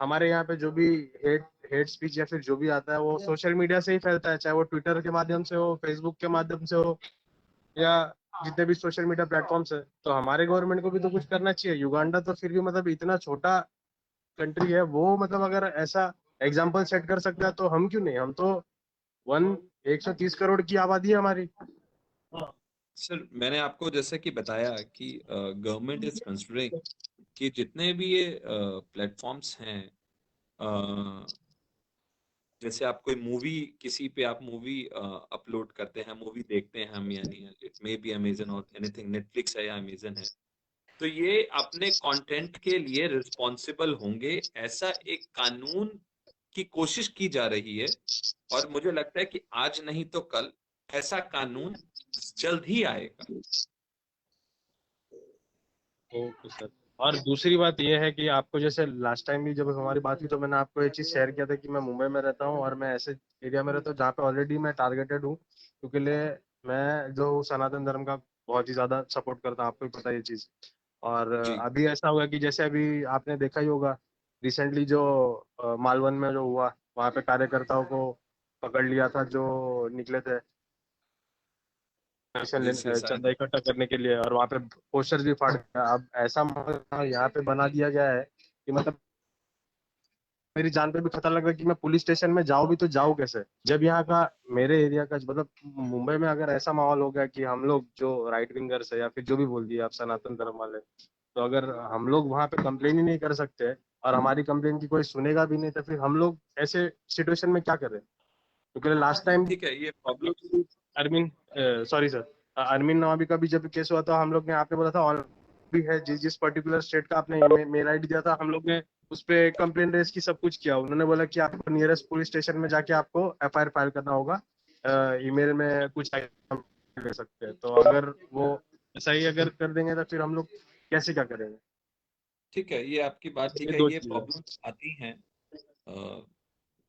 हमारे यहाँ पे जो भी हेट स्पीच या फिर जो भी आता है वो सोशल मीडिया से ही फैलता है, चाहे वो ट्विटर के माध्यम से हो, फेसबुक के माध्यम से हो, या जितने भी सोशल मीडिया प्लेटफॉर्म्स है। तो हमारे गवर्नमेंट को भी तो कुछ करना चाहिए। युगांडा तो फिर भी मतलब इतना छोटा कंट्री है, वो मतलब अगर ऐसा एग्जाम्पल सेट कर सकता है तो हम क्यों नहीं? हम तो 130 करोड़ की आबादी है हमारी। सर मैंने आपको जैसे कि बताया कि गवर्नमेंट इज कंसिडरिंग कि जितने भी ये प्लेटफॉर्म्स हैं, जैसे आप कोई मूवी किसी पे आप मूवी अपलोड करते हैं, मूवी देखते हैं हम, यानी इट मे बी अमेजन और एनीथिंग, नेटफ्लिक्स है या अमेजन है, तो ये अपने कंटेंट के लिए रिस्पॉन्सिबल होंगे, ऐसा एक कानून की कोशिश की जा रही है। और मुझे लगता है कि आज नहीं तो कल ऐसा कानून जल्द ही आएगा। Okay sir. और दूसरी बात यह है कि आपको जैसे लास्ट टाइम भी जब हमारी बात हुई तो मैंने आपको ये चीज शेयर किया था कि मैं मुंबई में रहता हूँ और मैं ऐसे एरिया में रहता हूँ जहाँ पे ऑलरेडी मैं टारगेटेड हूँ, क्योंकि मैं जो सनातन धर्म का बहुत ही ज्यादा सपोर्ट करता हूँ, आपको भी पता है ये चीज। और अभी ऐसा हुआ कि जैसे अभी आपने देखा ही होगा रिसेंटली जो मालवन में जो हुआ, वहाँ पे कार्यकर्ताओं को पकड़ लिया था जो निकले थे चंदा इकट्ठा करने के लिए, और वहाँ पे पोस्टर्स भी फाड़ दिया। अब ऐसा यहाँ पे बना दिया गया है कि मतलब मेरी जान पे भी खतरा लग रहा है कि मैं पुलिस स्टेशन में जाऊँ भी तो जाऊँ कैसे, जब यहाँ का मेरे एरिया का मतलब मुंबई में अगर ऐसा माहौल हो गया कि हम लोग जो राइट विंगर्स है या फिर जो भी बोल दिए आप सनातन धर्म वाले, तो अगर हम लोग वहाँ पे कंप्लेन ही नहीं कर सकते और हमारी कंप्लेन की कोई सुनेगा भी नहीं, तो फिर हम लोग ऐसे सिचुएशन में क्या करें? क्योंकि लास्ट टाइम ठीक है, ये problem Arvind sorry sir, Arvind Nawabi का भी जब केस हुआ था, हम लोग ने, आपने बोला था ऑन भी है, जिस पर्टिकुलर स्टेट का आपने मेल आईडी दिया था, हम लोग ने उस पे कंप्लेन रेज की, सब कुछ किया। उन्होंने बोला कि आपको नियरेस्ट पुलिस स्टेशन में जाके आपको एफआईआर फाइल करना होगा, ईमेल में कुछ कर सकते हैं। तो अगर वो सही अगर कर देंगे तो फिर हम लोग कैसे क्या करेंगे? ठीक है, ये आपकी बात ठीक है। ये प्रॉब्लम्स आती हैं,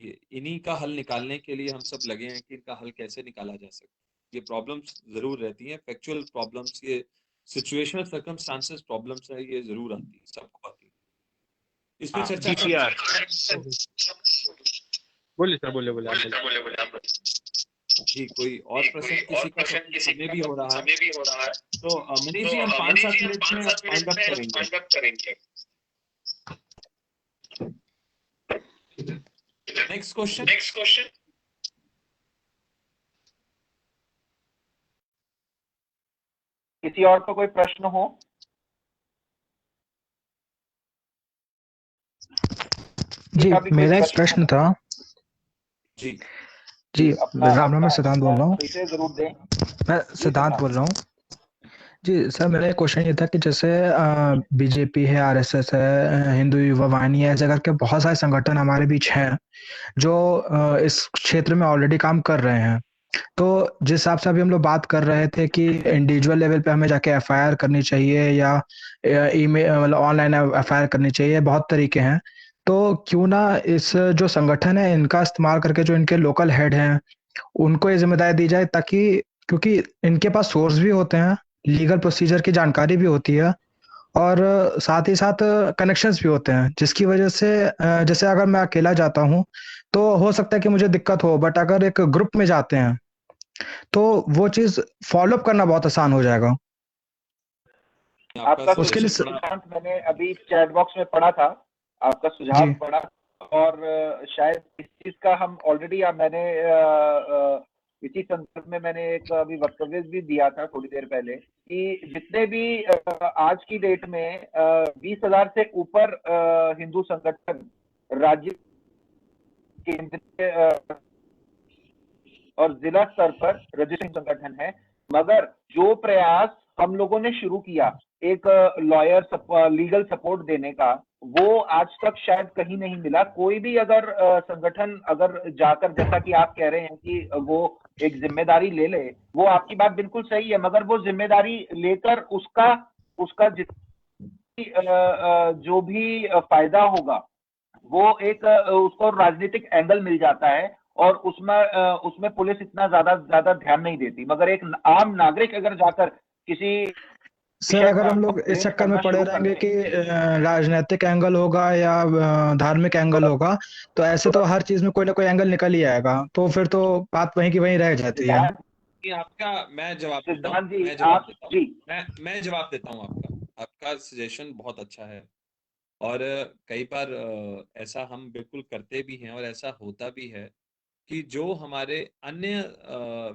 इन्हीं का हल निकालने के लिए हम सब लगे हैं कि इनका हल कैसे निकाला जा सके। ये प्रॉब्लम्स जरूर रहती हैं, फैक्चुअल प्रॉब्लम्स, ये सिचुएशनल सर्कमस्टांसेस प्रॉब्लम्स है, ये जरूर आती है, सबको आती है। इस पे चर्चा जीपीआर बोलिए सर, बोलिए आप जी। कोई और प्रश्न किसी का समय भी हो रहा है, तो मनीष जी हम 5-7 मिनट में फाइंड अप करेंगे। Next question. किसी और का कोई प्रश्न हो? जी, मेरा एक प्रश्न था। जी राम राम, मैं सिद्धांत बोल रहा हूँ। जरूर दें। मैं सिद्धांत बोल रहा हूँ जी। सर, मेरा एक क्वेश्चन ये था कि जैसे बीजेपी है, आरएसएस है, हिंदू युवा वाहिनी है, ऐसे करके बहुत सारे संगठन हमारे बीच हैं जो इस क्षेत्र में ऑलरेडी काम कर रहे हैं। तो जिस हिसाब से अभी हम लोग बात कर रहे थे कि इंडिविजुअल लेवल पे हमें जाके एफआईआर करनी चाहिए या ईमेल मतलब ऑनलाइन एफआईआर करनी चाहिए, बहुत तरीके हैं। तो क्यों ना इस जो संगठन है इनका इस्तेमाल करके जो इनके लोकल हेड हैं उनको ये जिम्मेदारी दी जाए, ताकि क्योंकि इनके पास सोर्स भी होते हैं, लीगल प्रोसीजर की जानकारी भी होती है और साथ ही साथ कनेक्शंस भी होते हैं, जिसकी वजह से जैसे अगर मैं अकेला जाता हूँ तो हो सकता है कि मुझे दिक्कत हो, बट अगर एक ग्रुप में जाते हैं तो वो चीज फॉलो अप करना बहुत आसान हो जाएगा। आपका उसके लिए सुझाव मैंने अभी चैट बॉक्स में पढ़ा था, आपका सुझाव पढ़ा, और शायद इस चीज का हम ऑलरेडी, मैंने इसी संदर्भ में मैंने एक अभी वक्तव्य भी दिया था थोड़ी देर पहले कि जितने भी आज की डेट में 20,000 से ऊपर हिंदू संगठन राज्य, केंद्रीय और जिला स्तर पर रजिस्ट्रेशन संगठन है, मगर जो प्रयास हम लोगों ने शुरू किया एक लॉयर लीगल सपोर्ट देने का, वो आज तक शायद कहीं नहीं मिला। कोई भी अगर संगठन अगर जाकर, जैसा कि आप कह रहे हैं कि वो एक जिम्मेदारी ले ले, वो आपकी बात बिल्कुल सही है, मगर वो जिम्मेदारी लेकर उसका जो भी फायदा होगा वो एक उसको राजनीतिक एंगल मिल जाता है और उसमें पुलिस इतना ज्यादा ध्यान नहीं देती। मगर एक आम नागरिक अगर जाकर किसी सर, अगर हम लोग इस चक्कर में पड़े रहेंगे कि राजनीतिक एंगल होगा या धार्मिक एंगल होगा, तो ऐसे तो हर चीज में कोई ना कोई एंगल निकल ही आएगा, तो फिर तो बात वहीं की वहीं रह जाती है। आपका मैं जवाब देता हूँ। आपका सजेशन बहुत अच्छा है और कई बार ऐसा हम बिल्कुल करते भी हैं और ऐसा होता भी है कि जो हमारे अन्य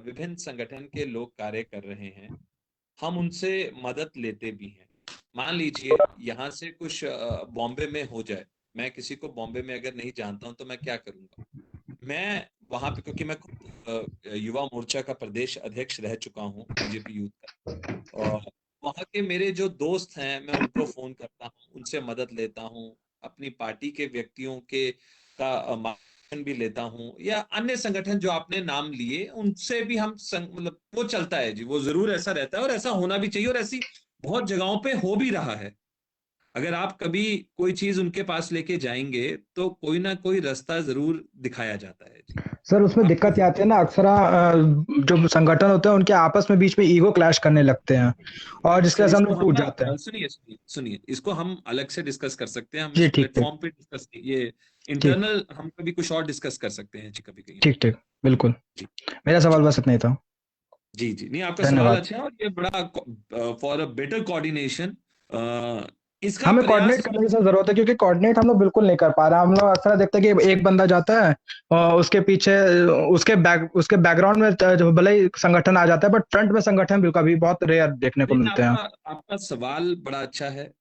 विभिन्न संगठन के लोग कार्य कर रहे हैं, हम उनसे मदद लेते भी हैं। मान लीजिए यहाँ से कुछ बॉम्बे में हो जाए, मैं किसी को बॉम्बे में अगर नहीं जानता हूँ तो मैं क्या करूँगा, मैं वहां पे, क्योंकि मैं युवा मोर्चा का प्रदेश अध्यक्ष रह चुका हूँ बीजेपी यूथ का, और वहां के मेरे जो दोस्त हैं मैं उनको फोन करता हूँ, उनसे मदद लेता हूँ, अपनी पार्टी के व्यक्तियों के का मार्गदर्शन भी लेता हूँ, या अन्य संगठन जो आपने नाम लिए उनसे भी हम मतलब वो चलता है जी, वो जरूर ऐसा रहता है और ऐसा होना भी चाहिए और ऐसी बहुत जगहों पे हो भी रहा है। अगर आप कभी कोई चीज उनके पास लेके जाएंगे तो कोई ना कोई रास्ता जरूर दिखाया जाता है जी। सर, उसमें दिक्कत ये आती है ना, अक्सर जो संगठन होते हैं उनके आपस में बीच में ईगो क्लैश करने लगते हैं और जिसके वजह से हम लोग टूट जाते हैं। सुनिए, इसको हम अलग से डिस्कस कर सकते हैं, हम जी, इस ठीक है। प्लेटफॉर्म पे डिस्कस, ये इंटरनल हम कभी कुछ और डिस्कस कर सकते हैं जी, कभी कहीं। ठीक, बिल्कुल। मेरा सवाल बस इतना ही था। जी, नहीं आपका सवाल अच्छा है और ये बड़ा फॉर अ बेटर कोऑर्डिनेशन इसका हमें कोऑर्डिनेट प्रयास करने की सर जरूरत है, क्योंकि कोऑर्डिनेट हम लोग बिल्कुल नहीं कर पा रहे हैं। हम लोग अक्सर देखते हैं कि एक बंदा जाता है और उसके पीछे उसके बैकग्राउंड में जो भले ही संगठन आ जाता है, बट फ्रंट में संगठन बिल्कुल अभी बहुत रेयर देखने को नहीं, मिलते हैं। आपका सवाल बड़ा अच्छा है,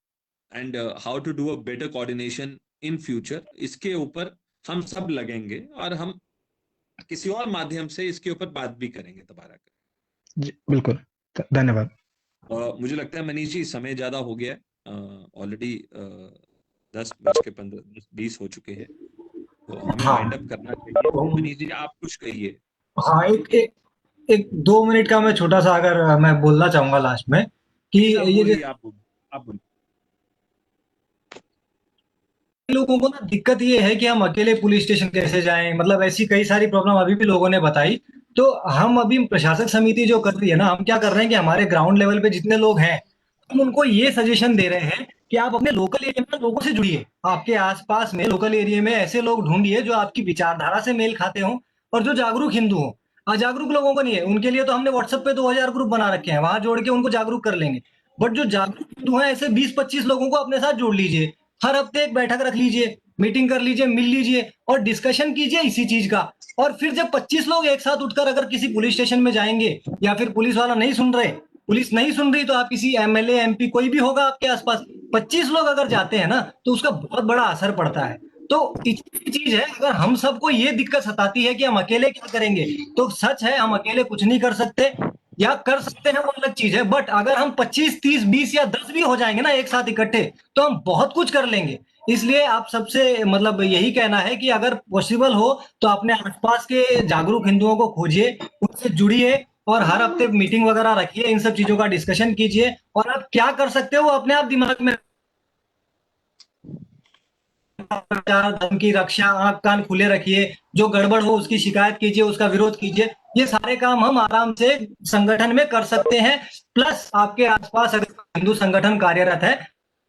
and how to do a better coordination in future, इसके ऊपर हम सब लगेंगे और हम किसी और माध्यम से इसके ऊपर बात भी करेंगे दोबारा कर। जी बिल्कुल, धन्यवाद। मुझे लगता है मनीष जी समय ज्यादा हो गया है, ऑलरेडी 10:15-20 हो चुके हैं, तो हमें हाँ। वाइंड अप करना चाहिए। मनीष जी आप कुछ कहिए। हाँ, एक 2 मिनट का मैं छोटा सा अगर मैं बोलना चाहूंगा लास्ट में कि ये जो आप बोलिए। लोगों को ना दिक्कत ये है कि हम अकेले पुलिस स्टेशन कैसे जाएं, मतलब ऐसी कई सारी प्रॉब्लम अभी भी लोगों ने बताई। तो हम अभी प्रशासक समिति जो कर रही है ना, हम क्या कर रहे हैं कि हमारे ग्राउंड लेवल पे जितने लोग हैं, हम उनको ये सजेशन दे रहे हैं कि आप अपने लोकल एरिया में लोगों से जुड़िए। आपके आसपास में लोकल एरिया में ऐसे लोग ढूंढिए जो आपकी विचारधारा से मेल खाते हों और जो जागरूक हिंदू हों। अजागरूक लोगों को नहीं है, उनके लिए तो हमने व्हाट्सएप पे 2000 ग्रुप बना रखे हैं, वहां जोड़ के उनको जागरूक कर लेंगे। बट जो जागरूक हिंदू हैं, ऐसे 20-25 लोगों को अपने साथ जोड़ लीजिए। हर हफ्ते एक बैठक रख लीजिए, मीटिंग कर लीजिए, मिल लीजिए और डिस्कशन कीजिए इसी चीज का। और फिर जब 25 लोग एक साथ उठकर अगर किसी पुलिस स्टेशन में जाएंगे, या फिर पुलिस वाला नहीं सुन रहे, पुलिस नहीं सुन रही, तो आप किसी एमएलए एमपी कोई भी होगा आपके आसपास, 25 लोग अगर जाते हैं ना, तो उसका बहुत बड़ा असर पड़ता है। तो चीज है, अगर हम सबको ये दिक्कत सताती है कि हम अकेले क्या करेंगे, तो सच है हम अकेले कुछ नहीं कर सकते, या कर सकते हैं वो अलग चीज है। बट अगर हम 25, 30, 20 या 10 भी हो जाएंगे ना एक साथ इकट्ठे, तो हम बहुत कुछ कर लेंगे। इसलिए आप सबसे मतलब यही कहना है कि अगर पॉसिबल हो तो अपने आसपास के जागरूक हिंदुओं को खोजिए, उनसे जुड़िए और हर हफ्ते मीटिंग वगैरह रखिए, इन सब चीजों का डिस्कशन कीजिए। और आप क्या कर सकते हो वो अपने आप दिमाग में, धर्म की रक्षा, आंख कान खुले रखिए, जो गड़बड़ हो उसकी शिकायत कीजिए, उसका विरोध कीजिए। ये सारे काम हम आराम से संगठन में कर सकते हैं। प्लस आपके आसपास अगर हिंदू संगठन कार्यरत है,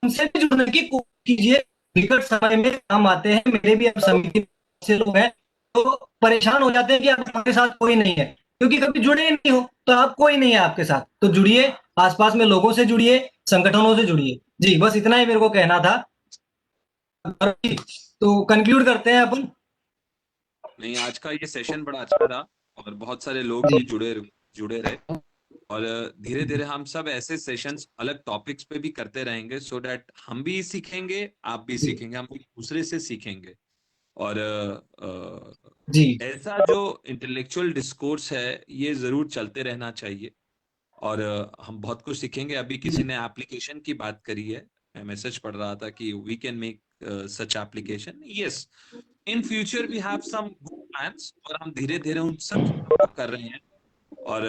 उनसे भी जुड़ने की कोशिश कीजिए, निकट समय में काम आते हैं। मेरे भी अब समिति से लोग हैं तो परेशान हो जाते हैं कि आप हमारे साथ कोई नहीं है, क्योंकि कभी जुड़े ही नहीं हो, तो आप कोई नहीं है आपके साथ। तो जुड़िए, आसपास में लोगों से जुड़िए, संगठनों से जुड़िए। जी बस इतना ही मेरे को कहना था, तो कंक्लूड करते हैं अपन। नहीं, आज का ये सेशन बड़ा अच्छा था और बहुत सारे लोग भी जुड़े रहे, और धीरे धीरे हम सब ऐसे सेशंस अलग टॉपिक्स पे भी करते रहेंगे, सो दैट हम भी सीखेंगे, आप भी सीखेंगे, हम एक दूसरे से सीखेंगे। और जी ऐसा जो इंटेलेक्चुअल डिस्कोर्स है ये जरूर चलते रहना चाहिए, और हम बहुत कुछ सीखेंगे। अभी किसी ने एप्लीकेशन की बात करी है, मैं मैसेज पढ़ रहा था कि we can make such application. Yes, in future we have some good plans, और हम धीरे धीरे उन सब चीजों को कर रहे हैं, और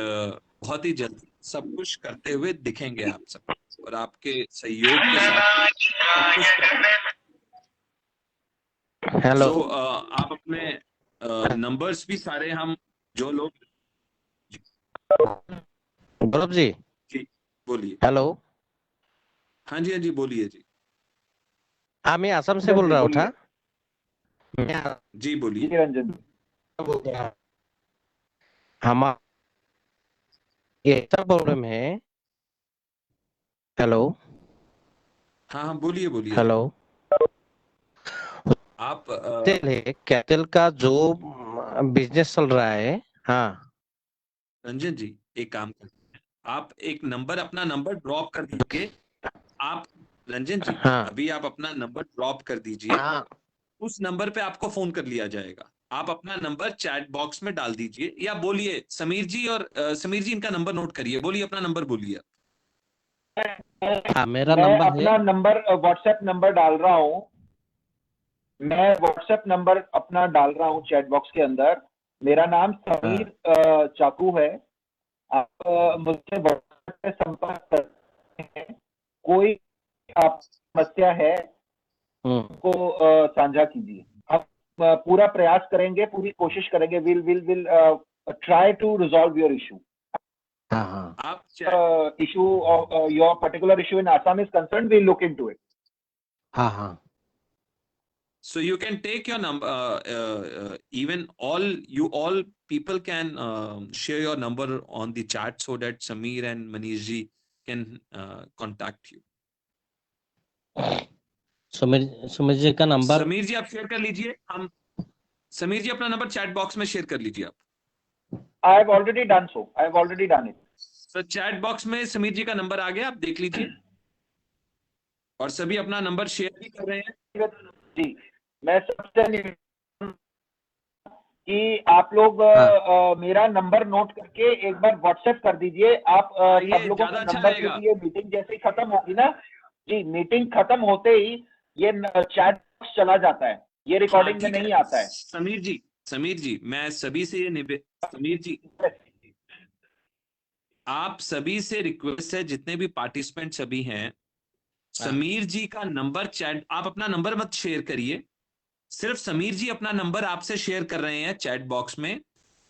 बहुत ही जल्दी सब कुछ करते हुए दिखेंगे आप सब, और आपके सहयोग के साथ सब कुछ करेंगे। हेलो So, आप अपने नंबर्स भी सारे, हम जो लोग, गौरव जी बोलिए। हेलो हाँ जी, हाँ जी, बोलिए जी। हाँ, मैं असम से बोल रहा हूँ था। जी बोलिए। रंजन हमारा ये प्रॉब्लम है। हेलो हाँ, बोलिए बोलिए। हेलो आप कैटल का जो बिजनेस चल रहा है। हाँ रंजन जी, एक काम करते हैं, आप एक नंबर, अपना नंबर ड्रॉप कर दीजिए। आप रंजन जी, हाँ अभी आप अपना नंबर ड्रॉप कर दीजिए। उस नंबर पे आपको फोन कर लिया जाएगा। आप अपना नंबर चैट बॉक्स में डाल दीजिए, या बोलिए समीर जी, और समीर जी इनका नंबर नोट करिए, बोलिए अपना नंबर बोलिए। हाँ, मेरा मैं नंबर अपना नंबर व्हाट्सएप नंबर डाल रहा हूँ। मैं व्हाट्सएप नंबर अपना डाल रहा हूँ चैट बॉक्स के अंदर। मेरा नाम समीर चाकू है। आप मुझसे व्हाट्सएप पे संपर्क कर सकते हैं। कोई आप समस्या है को साझा कीजिए। आप पूरा प्रयास करेंगे, पूरी कोशिश करेंगे। Will try to resolve your issue. issue of your particular issue in Assam is concerned, we'll look into it. हाँ So you can take your number, even all people can share your number on the chat, so that Sameer and Manish ji can contact you. Sumit ji का number. Sameer जी आप share कर लीजिए। हम समीर जी अपना number chat box में share कर लीजिए आप। I have already done so, I have already done it. तो चैट बॉक्स में समीर जी का नंबर आ गया, आप देख लीजिए। और सभी अपना नंबर शेयर भी कर रहे हैं। जी, मैं सबसे कि आप लोग मेरा नंबर नोट करके एक बार व्हाट्सएप कर दीजिए। आप सब लोगों का अच्छा नंबर, क्योंकि ये मीटिंग जैसे ही खत्म होगी ना जी, मीटिंग खत्म होते ही ये चैट बॉक्स चला जाता है, ये रिकॉर्डिंग में नहीं आता है। समीर जी मैं सभी से ये समीर जी आप सभी से रिक्वेस्ट है, जितने भी पार्टिसिपेंट सभी हैं, समीर जी का नंबर चैट, आप अपना नंबर मत शेयर करिए, सिर्फ समीर जी अपना नंबर आपसे शेयर कर रहे हैं चैट बॉक्स में।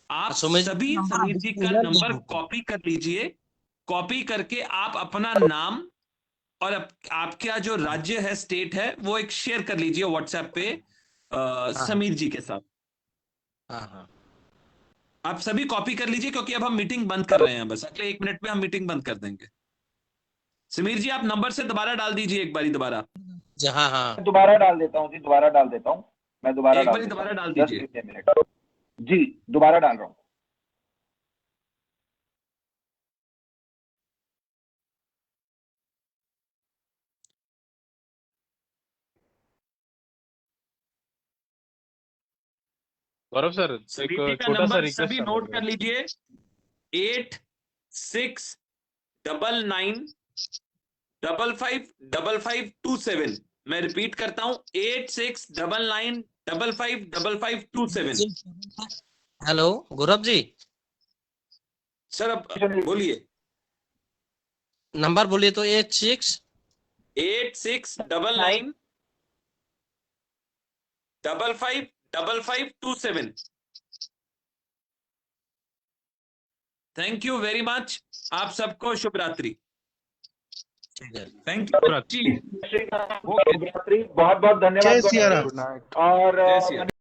आप सभी समीर जी का नंबर कॉपी कर लीजिए। कॉपी करके आप अपना नाम और आपका जो राज्य है, स्टेट है, वो एक शेयर कर लीजिए व्हाट्सएप पे समीर जी के साथ। आप सभी कॉपी कर लीजिए, क्योंकि अब हम मीटिंग बंद कर रहे हैं, बस अगले 1 मिनट में हम मीटिंग बंद कर देंगे। समीर जी आप नंबर से दोबारा डाल दीजिए एक बारी दोबारा। हाँ दोबारा डाल देता हूँ जी, दोबारा डाल देता हूँ मैं, दोबारा डाल दीजिए जी, दोबारा डाल रहा हूँ। गौरव सर समीर जी एक का छोटा सा नंबर रिक्वेस्ट सभी नोट कर लीजिए, 8699555527। मैं रिपीट करता हूं, 8699555527। हेलो गौरव जी, सर अब बोलिए नंबर बोलिए तो 8699555527। थैंक यू वेरी मच, आप सबको शुभ रात्रि। थैंक यू जी, बहुत बहुत धन्यवाद जय सिया राम। और